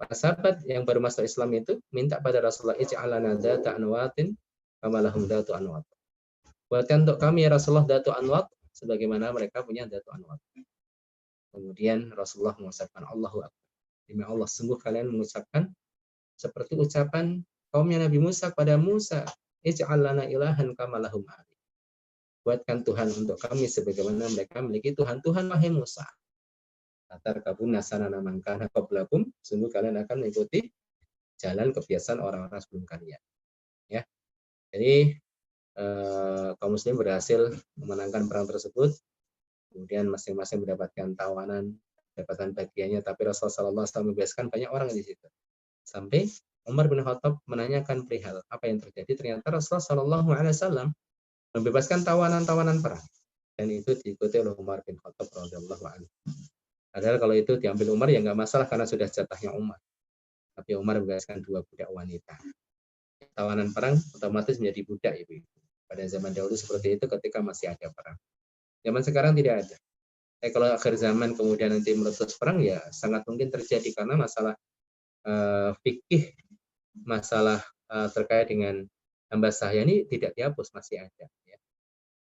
Speaker 2: para sahabat yang baru masuk Islam itu minta pada Rasulullah, ij'alana data anwatin kama lahum datu anwat. Buatkan untuk kami ya Rasulullah datu anwat sebagaimana mereka punya datu anwat. Kemudian Rasulullah mengucapkan Allahu Akbar. Demi Allah, sungguh kalian mengucapkan seperti ucapan kaumnya Nabi Musa pada Musa, ij'alana ilahan kama lahum ali. Buatkan Tuhan untuk kami sebagaimana mereka memiliki Tuhan-Tuhan, wahai Musa. Atar kabun nasanana mangkana qablakum, sungguh kalian akan mengikuti jalan kebiasaan orang-orang sebelum kalian. Ya. Jadi kaum muslim berhasil memenangkan perang tersebut. Kemudian masing-masing mendapatkan tawanan, mendapatkan bagiannya, tapi Rasulullah SAW membebaskan banyak orang di situ. Sampai Umar bin Khattab menanyakan perihal apa yang terjadi. Ternyata Rasulullah SAW membebaskan tawanan-tawanan perang, dan itu diikuti oleh Umar bin Khattab radhiyallahu anhu. Padahal kalau itu diambil Umar ya nggak masalah karena sudah jatahnya Umar. Tapi Umar membebaskan 2 budak wanita. Tawanan perang otomatis menjadi budak ibu. Pada zaman dahulu seperti itu ketika masih ada perang. Zaman sekarang tidak ada. Kalau akhir zaman kemudian nanti meletus perang ya sangat mungkin terjadi karena masalah fikih, masalah terkait dengan hamba sahaya ini tidak dihapus, masih ada. Ya.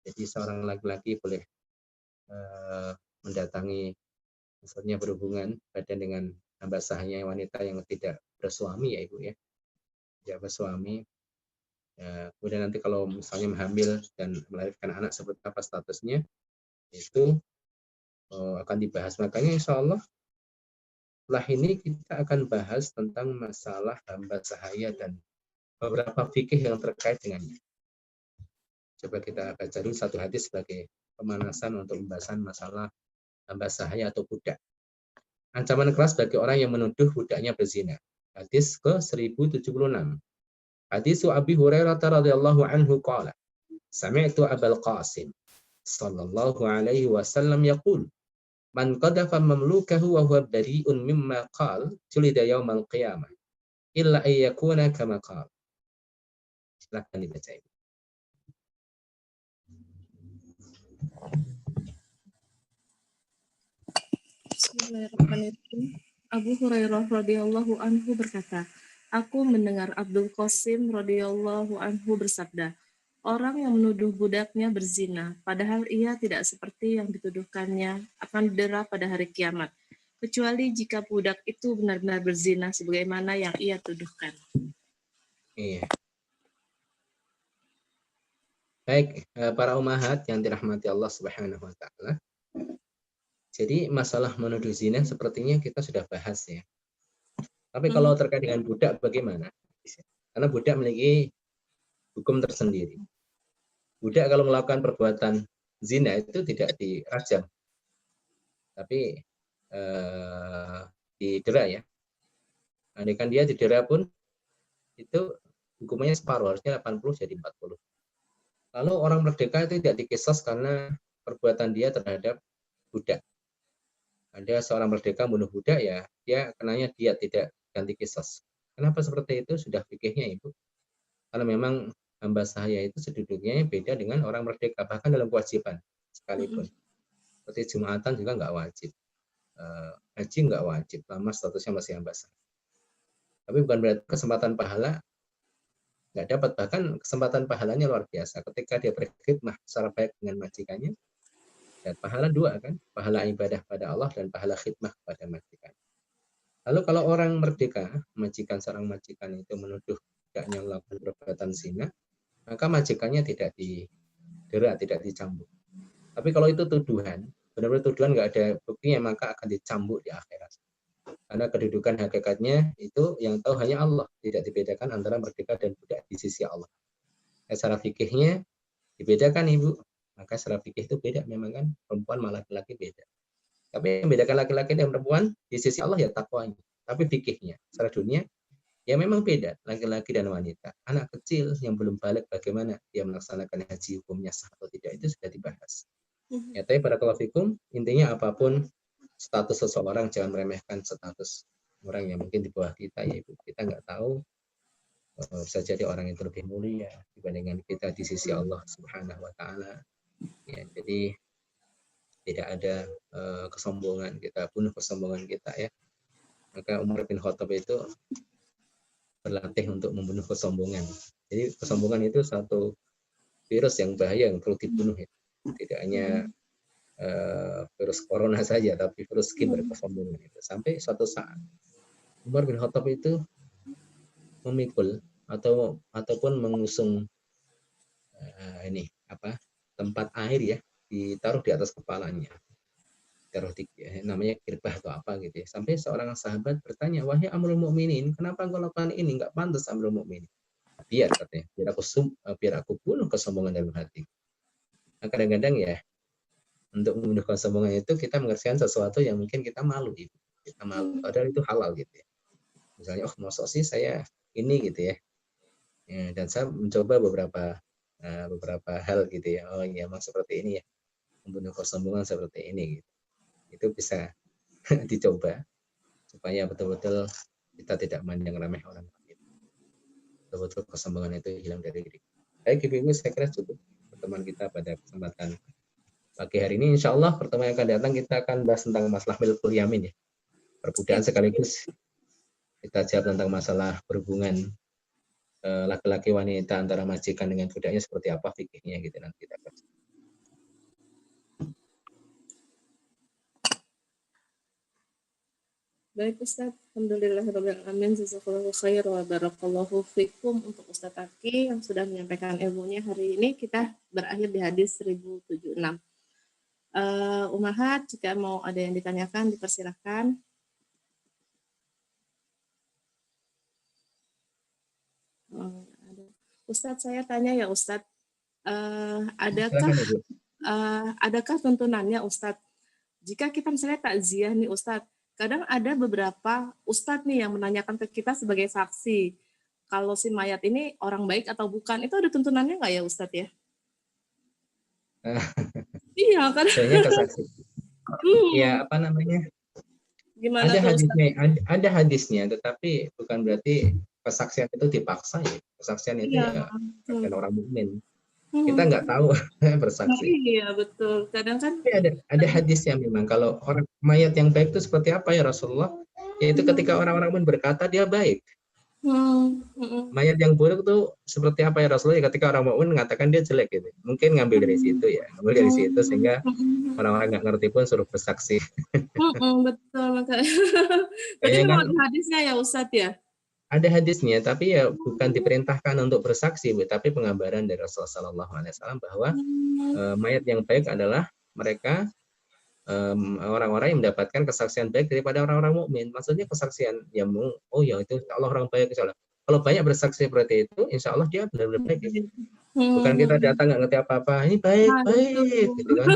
Speaker 2: Jadi seorang laki-laki boleh mendatangi, maksudnya berhubungan badan dengan hamba sahaya wanita yang tidak bersuami ya ibu ya, tidak bersuami. Ya, kemudian nanti kalau misalnya hamil dan melahirkan anak seperti apa statusnya itu akan dibahas. Makanya insya Allah setelah ini kita akan bahas tentang masalah hamba sahaya dan beberapa fikih yang terkait dengannya. Coba kita baca dulu satu hadis sebagai pemanasan untuk pembahasan masalah hamba sahaya atau budak. Ancaman keras bagi orang yang menuduh budaknya berzina. Hadis ke-1076. Hadis Abi Hurairah radhiyallahu anhu qala, sami'tu Abul Qasim sallallahu alaihi wasallam yaqul, man qadafa mamlukahu wa huwa bari'un mimma qala julida yaumal qiyamah illa ay yakuna kama qala. Silakan dibaca.
Speaker 1: Bismillahirrahmanirrahim. Abu Hurairah radhiyallahu anhu berkata, aku mendengar Abdul Qasim radhiyallahu anhu bersabda, orang yang menuduh budaknya berzina, padahal ia tidak seperti yang dituduhkannya, akan didera pada hari kiamat, kecuali jika budak itu benar-benar berzina sebagaimana yang ia tuduhkan.
Speaker 2: Iya. Baik, para ummahat yang dirahmati Allah Subhanahu wa taala. Jadi masalah menuduh zina sepertinya kita sudah bahas ya. Tapi kalau terkait dengan budak bagaimana? Karena budak memiliki hukum tersendiri. Budak kalau melakukan perbuatan zina itu tidak dirajam, tapi didera ya. Andaikan dia didera pun itu hukumannya separuh, harusnya 80 jadi 40. Lalu orang merdeka itu tidak dikisas karena perbuatan dia terhadap budak. Ada seorang merdeka bunuh budak ya, dia kenanya dia tidak ganti kisas. Kenapa seperti itu? Sudah fikihnya Ibu. Karena memang hamba sahaya itu seduduknya beda dengan orang merdeka, bahkan dalam kewajiban sekalipun. Seperti Jumatan juga nggak wajib. Haji nggak wajib, lama statusnya masih hamba sahaya. Tapi bukan berarti kesempatan pahala nggak dapat, bahkan kesempatan pahalanya luar biasa ketika dia berkhidmah secara baik dengan majikannya. Dan pahala 2 kan, pahala ibadah pada Allah dan pahala khidmah pada majikan. Lalu kalau orang merdeka, majikan seorang majikan itu menuduh budaknya melakukan perbuatan zina, maka majikannya tidak didera, tidak dicambuk. Tapi kalau itu tuduhan, benar-benar tuduhan nggak ada buktinya, maka akan dicambuk di akhirat. Karena kedudukan hakikatnya itu yang tahu hanya Allah, tidak dibedakan antara merdeka dan budak di sisi Allah. Secara fikihnya dibedakan Ibu, maka secara fikih itu beda memang kan, perempuan malah laki-laki beda. Tapi yang membedakan laki-laki dan perempuan di sisi Allah ya takwanya. Tapi fikihnya secara dunia ya memang beda, laki-laki dan wanita. Anak kecil yang belum balik bagaimana dia melaksanakan haji, hukumnya sah atau tidak, itu sudah dibahas. Ya, tapi barakallahu fikum, intinya apapun status seseorang jangan meremehkan status orang yang mungkin di bawah kita, ya Ibu. Kita nggak tahu, bisa jadi orang itu lebih mulia dibandingkan kita di sisi Allah Subhanahu wa taala. Ya, jadi tidak ada kesombongan, kita bunuh kesombongan kita ya. Maka Umar bin Khattab itu berlatih untuk membunuh kesombongan. Jadi kesombongan itu satu virus yang bahaya yang perlu dibunuh ya. Tidak hanya virus corona saja, tapi virus kiber, kesombongan itu. Sampai suatu saat Umar bin Khattab itu memikul ataupun mengusung tempat air ya, ditaruh di atas kepalanya, taruh di namanya kirbah atau apa gitu ya. Sampai seorang sahabat bertanya, wahai Amrul Mukminin, kenapa engkau lakukan ini? Enggak pantas Amrul Mukminin. Biar katanya, biar aku bunuh kesombongan dalam hati. Nah, kadang-kadang ya untuk membunuh kesombongan itu kita mengerjakan sesuatu yang mungkin kita malu gitu. Kita malu, padahal itu halal gitu ya. Misalnya, oh masa sih saya ini gitu ya. Dan saya mencoba beberapa hal gitu ya. Oh iya, memang seperti ini ya. Membunuh kesombongan seperti ini gitu. Itu bisa dicoba supaya betul-betul kita tidak memandang remeh orang lain. Betul-betul kesombongan itu hilang dari diri. Baik Ibu, saya kira cukup pertemuan kita pada kesempatan pagi hari ini. Insya Allah pertemuan yang akan datang kita akan bahas tentang masalah milkul yamin ya. Perbudakan sekaligus kita jawab tentang masalah berhubungan laki-laki wanita antara majikan dengan budaknya seperti apa fikihnya gitu nanti kita bahas.
Speaker 1: Baik Ustaz, alhamdulillahirabbil alamin, jazakallahu khair wa barakallahu fikum untuk Ustaz Aki yang sudah menyampaikan ilmunya hari ini. Kita berakhir di hadis 1076. Umahat, jika mau ada yang ditanyakan dipersilahkan. Ustadz, saya tanya ya Ustadz, adakah tuntunannya Ustadz, jika kita misalnya takziah nih Ustadz, kadang ada beberapa Ustadz nih yang menanyakan ke kita sebagai saksi, kalau si mayat ini orang baik atau bukan, itu ada tuntunannya nggak ya Ustadz ya? Iya kan?
Speaker 2: Saya kesaksi. Ya apa namanya?
Speaker 1: Gimana
Speaker 2: ada
Speaker 1: tuh,
Speaker 2: hadisnya, ada hadisnya, tetapi bukan berarti kesaksian itu dipaksa ya. Kesaksian itu ya bukan orang mukmin. Kita nggak tahu bersaksi.
Speaker 1: Iya betul. Kadang kan
Speaker 2: ada hadisnya memang kalau orang mayat yang baik itu seperti apa ya Rasulullah? Yaitu ketika orang-orang mukmin berkata dia baik. Mayat yang buruk tuh seperti apa ya Rasulullah? Ketika orang mukmin mengatakan dia jelek gitu. Mungkin ngambil dari situ ya, ngambil dari situ sehingga orang-orang nggak ngerti pun suruh bersaksi.
Speaker 1: Betul makanya. Berarti memang ada hadisnya ya Ustadz ya?
Speaker 2: Ada hadisnya, tapi ya bukan diperintahkan untuk bersaksi, tapi penggambaran dari Rasulullah SAW bahwa mayat yang baik adalah mereka orang-orang yang mendapatkan kesaksian baik daripada orang-orang mukmin. Maksudnya kesaksian yang oh ya itu Allah orang baik insya Allah. Kalau banyak bersaksi seperti itu, insya Allah dia benar-benar baik. Gitu. Bukan kita datang nggak ngerti apa-apa, ini baik gitu kan.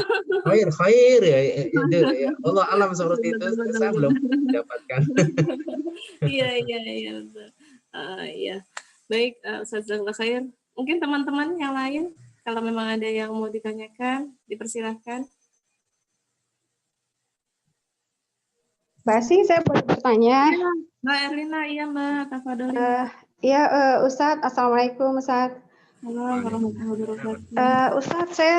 Speaker 2: Khair ya, Allah alam seperti itu saya belum mendapatkan.
Speaker 1: Iya. Iya. Baik, Ustaz khair. Mungkin teman-teman yang lain kalau memang ada yang mau ditanyakan, dipersilahkan.
Speaker 5: Mbak Asih, saya boleh bertanya?
Speaker 1: Mbak Erlina, iya Mbak, tafadhol.
Speaker 5: Iya, Ustadz, Assalamualaikum Ustadz. Ustadz, saya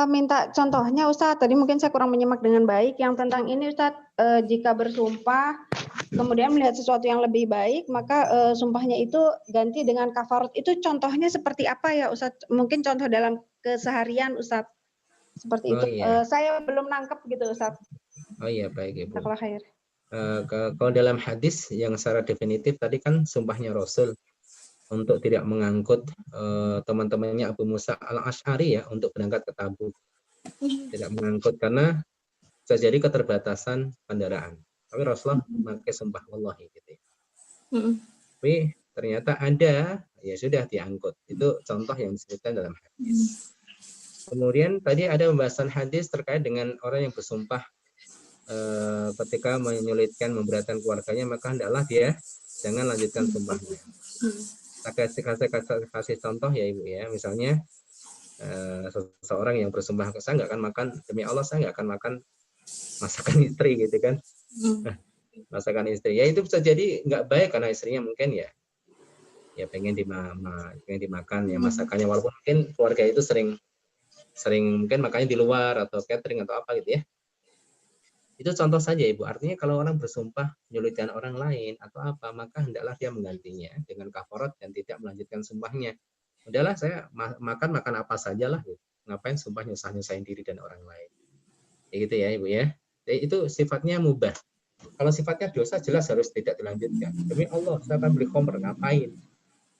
Speaker 5: minta contohnya Ustadz, tadi mungkin saya kurang menyimak dengan baik yang tentang ini Ustadz, jika bersumpah kemudian melihat sesuatu yang lebih baik, maka sumpahnya itu ganti dengan kafarat, itu contohnya seperti apa ya Ustadz? Mungkin contoh dalam keseharian Ustadz, seperti itu.
Speaker 2: Iya.
Speaker 5: Saya belum nangkep gitu Ustadz.
Speaker 2: Oh iya, baik Ibu.
Speaker 5: Khair.
Speaker 2: Kalau dalam hadis yang secara definitif tadi kan sumpahnya Rasul untuk tidak mengangkut teman-temannya Abu Musa al-Asy'ari ya untuk berangkat ke Tabuk. Tidak mengangkut karena bisa jadi keterbatasan kendaraan. Tapi Rasulullah memakai sumpah wallahi gitu ya. Tapi ternyata ada, ya sudah diangkut. Itu contoh yang disebutkan dalam hadis. Kemudian tadi ada pembahasan hadis terkait dengan orang yang bersumpah ketika menyulitkan, memberatkan keluarganya, maka hendaklah dia jangan lanjutkan sumpahnya. Saya kasih contoh ya Ibu ya, misalnya seseorang yang bersumpah, saya nggak akan makan, demi Allah saya nggak akan makan masakan istri gitu kan. Masakan istri, ya itu bisa jadi nggak baik karena istrinya mungkin ya pengen dimakan ya masakannya, walaupun mungkin keluarga itu sering mungkin makannya di luar atau catering atau apa gitu ya. Itu contoh saja Ibu. Artinya kalau orang bersumpah menyulitkan orang lain atau apa, maka hendaklah dia menggantinya dengan kafarat dan tidak melanjutkan sumpahnya. Udahlah saya makan apa sajalah gitu. Ngapain sumpah nyusahin diri dan orang lain. Ya gitu ya Ibu ya. Jadi itu sifatnya mubah. Kalau sifatnya dosa jelas harus tidak dilanjutkan. Demi Allah saya akan beli khamr, ngapain?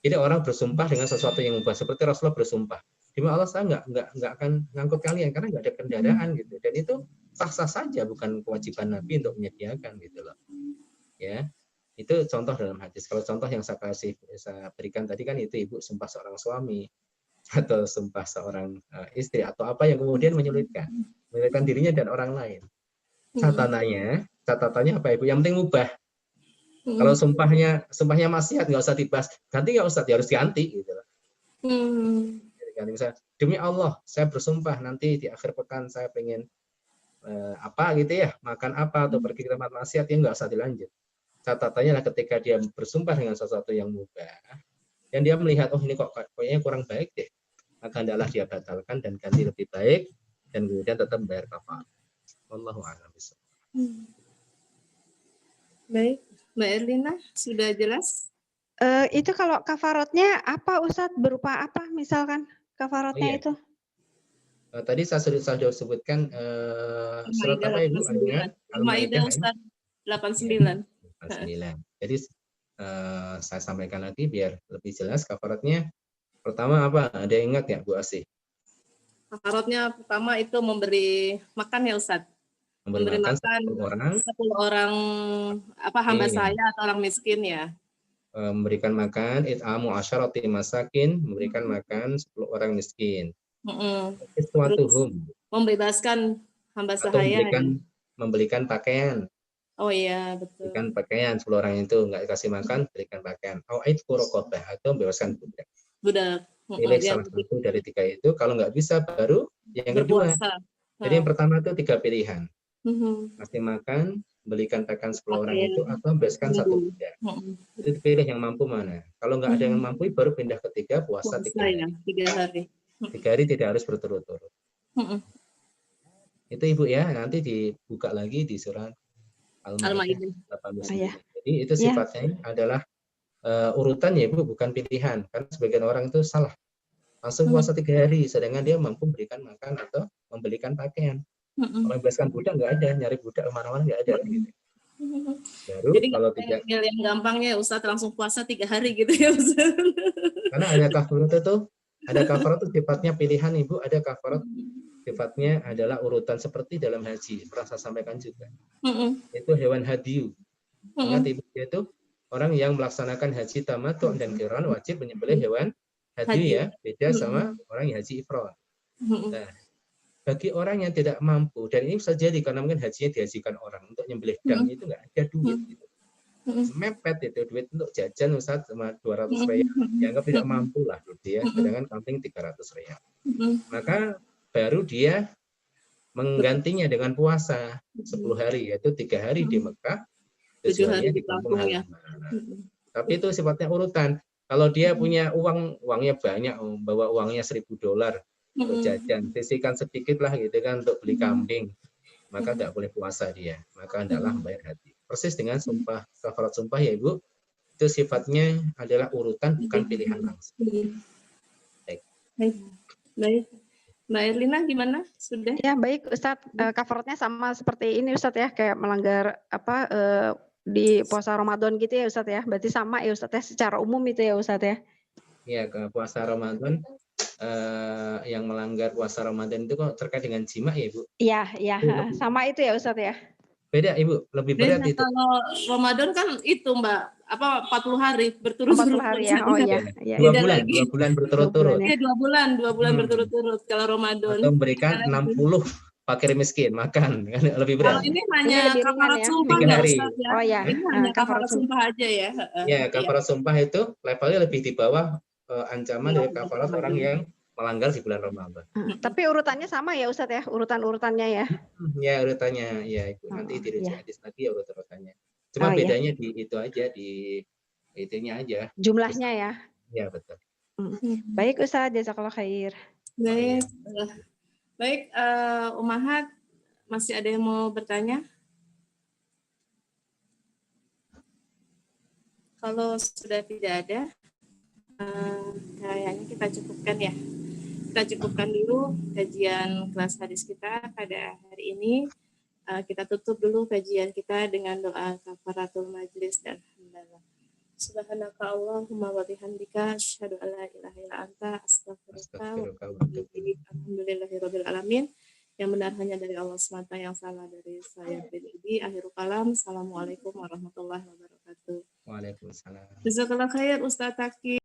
Speaker 2: Jadi orang bersumpah dengan sesuatu yang mubah, seperti Rasulullah bersumpah. Demi Allah saya nggak akan ngangkut kalian karena nggak ada kendaraan gitu. Dan itu sah-sah saja, bukan kewajiban Nabi untuk menyediakan gitu loh. Ya, itu contoh dalam hadis. Kalau contoh yang saya berikan tadi kan itu Ibu sumpah seorang suami atau sumpah seorang istri atau apa yang kemudian menyulitkan dirinya dan orang lain. Catatannya apa Ibu? Yang penting mubah. Kalau sumpahnya maksiat nggak usah dibahas, ganti nggak usah, harus ganti gitu loh. Jadi misalnya, demi Allah saya bersumpah nanti di akhir pekan saya pengen apa gitu ya, makan apa atau pergi ke tempat maksiat, ya nggak usah dilanjut. Catatannya lah ketika dia bersumpah dengan sesuatu yang mubah dan dia melihat ini kok kayaknya kurang baik deh, maka hendaklah dia batalkan dan ganti lebih baik dan kemudian tetap bayar kafarat. Wallahu a'lam bishawab.
Speaker 1: Baik, Mbak Erlina sudah jelas?
Speaker 5: Itu kalau kafaratnya apa Ustadz, berupa apa misalkan kafaratnya itu?
Speaker 2: Tadi saya sudah sebutkan surat apa Ibu?
Speaker 1: Al-Maidah Ustaz 89.
Speaker 2: Jadi saya sampaikan lagi biar lebih jelas kafaratnya. Pertama apa? Ada yang ingat ya Bu Asih?
Speaker 1: Kafaratnya pertama itu memberi makan ya Ustaz. Memberi makan 10 orang apa hamba saya atau orang miskin ya.
Speaker 2: Memberikan makan it'amu asyarati masakin, memberikan makan 10 orang miskin.
Speaker 1: Membebaskan hamba sahaya.
Speaker 2: Membelikan pakaian.
Speaker 1: Oh iya betul.
Speaker 2: Berikan pakaian 10 orang itu nggak dikasih makan, berikan pakaian. Aitqu raqabah atau bebaskan budak. Pilih salah satu dari 3 itu. Kalau nggak bisa baru yang kedua. Jadi yang pertama itu 3 pilihan. Kasih makan, belikan pakaian 10 orang itu, atau bebaskan 1 budak. Itu pilih yang mampu mana. Kalau nggak ada yang mampu baru pindah ke 3, puasa 3 hari. 3 hari tidak harus berturut-turut. Itu Ibu ya, nanti dibuka lagi di surat Al-Maidah 89. Jadi itu sifatnya adalah urutan ya Ibu, bukan pilihan. Karena sebagian orang itu salah. Langsung puasa 3 hari, sedangkan dia mampu memberikan makan atau membelikan pakaian. Kalau membebaskan budak nggak ada, nyari budak kemana-mana nggak ada. Gitu. Baru
Speaker 1: jadi
Speaker 2: kalau tidak
Speaker 1: yang gampangnya Ustaz langsung puasa 3 hari gitu ya Ustaz.
Speaker 2: Karena ada kafarat itu sifatnya pilihan Ibu, ada kafarat sifatnya adalah urutan seperti dalam haji. Pernah saya sampaikan juga. Itu hewan hadiyu. Ingat Ibu, yaitu orang yang melaksanakan haji tamattu dan qiran wajib menyembelih hewan hadiyu ya, beda sama orang yang haji ifrad. Nah, bagi orang yang tidak mampu, dan ini bisa jadi karena mungkin hajinya dihajikan orang untuk nyembelih dam itu nggak ada duit gitu. Mepet itu duit untuk jajan Ustaz cuma 200 riyal, dianggap tidak mampu lah gitu ya, sedangkan kambing 300 riyal. Maka baru dia menggantinya dengan puasa 10 hari, yaitu 3 hari di Mekah, 7 hari di kampung halaman. Tapi itu sifatnya urutan. Kalau dia punya uangnya banyak, bawa uangnya $1.000 untuk jajan, sisihkan sedikit lah gitu kan untuk beli kambing, maka tidak boleh puasa dia, maka hendaklah membayar haji. Persis dengan kafarat sumpah ya Ibu, itu sifatnya adalah urutan bukan pilihan langsung.
Speaker 1: Baik. Mbak Erlina gimana? Sudah?
Speaker 5: Ya baik Ustadz, kafaratnya sama seperti ini Ustadz ya, kayak melanggar apa di puasa Ramadan gitu ya Ustadz ya, berarti sama ya Ustadz ya, secara umum itu ya Ustadz ya.
Speaker 2: Iya, ke puasa Ramadan yang melanggar puasa Ramadan itu kok terkait dengan jima ya Ibu?
Speaker 5: Iya, iya,
Speaker 2: Itu lebih
Speaker 5: sama itu ya Ustadz ya.
Speaker 2: beda Ibu, lebih berat
Speaker 1: Biasanya
Speaker 2: itu.
Speaker 1: kalau Ramadan kan itu Mbak, apa 40 hari
Speaker 5: 40
Speaker 1: berturut-turut
Speaker 5: hari ya.
Speaker 1: puasanya.
Speaker 5: Oh iya, iya.
Speaker 2: Dua
Speaker 1: Beda
Speaker 2: bulan,
Speaker 1: lagi.
Speaker 2: 2 bulan
Speaker 5: 2
Speaker 2: berturut-turut.
Speaker 5: bulan ya.
Speaker 1: Iya 2 bulan
Speaker 2: Hmm.
Speaker 1: berturut-turut kalau Ramadan.
Speaker 2: Atau memberikan
Speaker 1: Beda lagi.
Speaker 2: 60 fakir miskin makan, kan lebih
Speaker 1: Kalau
Speaker 2: berat.
Speaker 1: ini
Speaker 5: Ini
Speaker 1: hanya
Speaker 5: lebih ringan
Speaker 1: kafarat
Speaker 5: ya.
Speaker 1: sumpah
Speaker 2: 3
Speaker 1: ya
Speaker 2: hari.
Speaker 1: Ustaz ya.
Speaker 5: Oh iya,
Speaker 1: Ini hanya
Speaker 5: kafarat
Speaker 1: kafarat sumpah aja ya.
Speaker 2: Ya,
Speaker 1: Gitu
Speaker 2: kafarat sumpah itu levelnya lebih di bawah ancaman dari kafarat orang yang melanggar di bulan Ramadan.
Speaker 5: Tapi urutannya sama ya Ustadz ya, urutan-urutannya ya.
Speaker 2: Ya, urutannya ya Ibu. Nanti
Speaker 5: Oh,
Speaker 2: dirinci
Speaker 5: iya.
Speaker 2: hadis tadi ya urutannya. Cuma
Speaker 5: Oh, iya.
Speaker 2: bedanya di itu aja, di itunya aja.
Speaker 5: Jumlahnya ya.
Speaker 2: Ya, betul.
Speaker 5: Baik Ustadz, jazakallah khair.
Speaker 1: Baik, baik Umahat, masih ada yang mau bertanya? Kalau sudah tidak ada, kayaknya kita cukupkan ya. Kita cukupkan dulu kajian kelas hadis kita pada hari ini. Kita tutup dulu kajian kita dengan doa kafaratul majlis dan hamdalah. Subhanaka Allahumma wa bihamdika asyhadu an la ilaha illa anta astaghfiruka wa atubu ilaik. Alhamdulillahirabbil alamin. Yang benar hanya dari Allah SWT, yang salah dari saya pribadi. Akhirul kalam. Assalamualaikum warahmatullahi wabarakatuh.
Speaker 2: Waalaikumsalam.
Speaker 1: Jazakallah khair Ustaz Taki.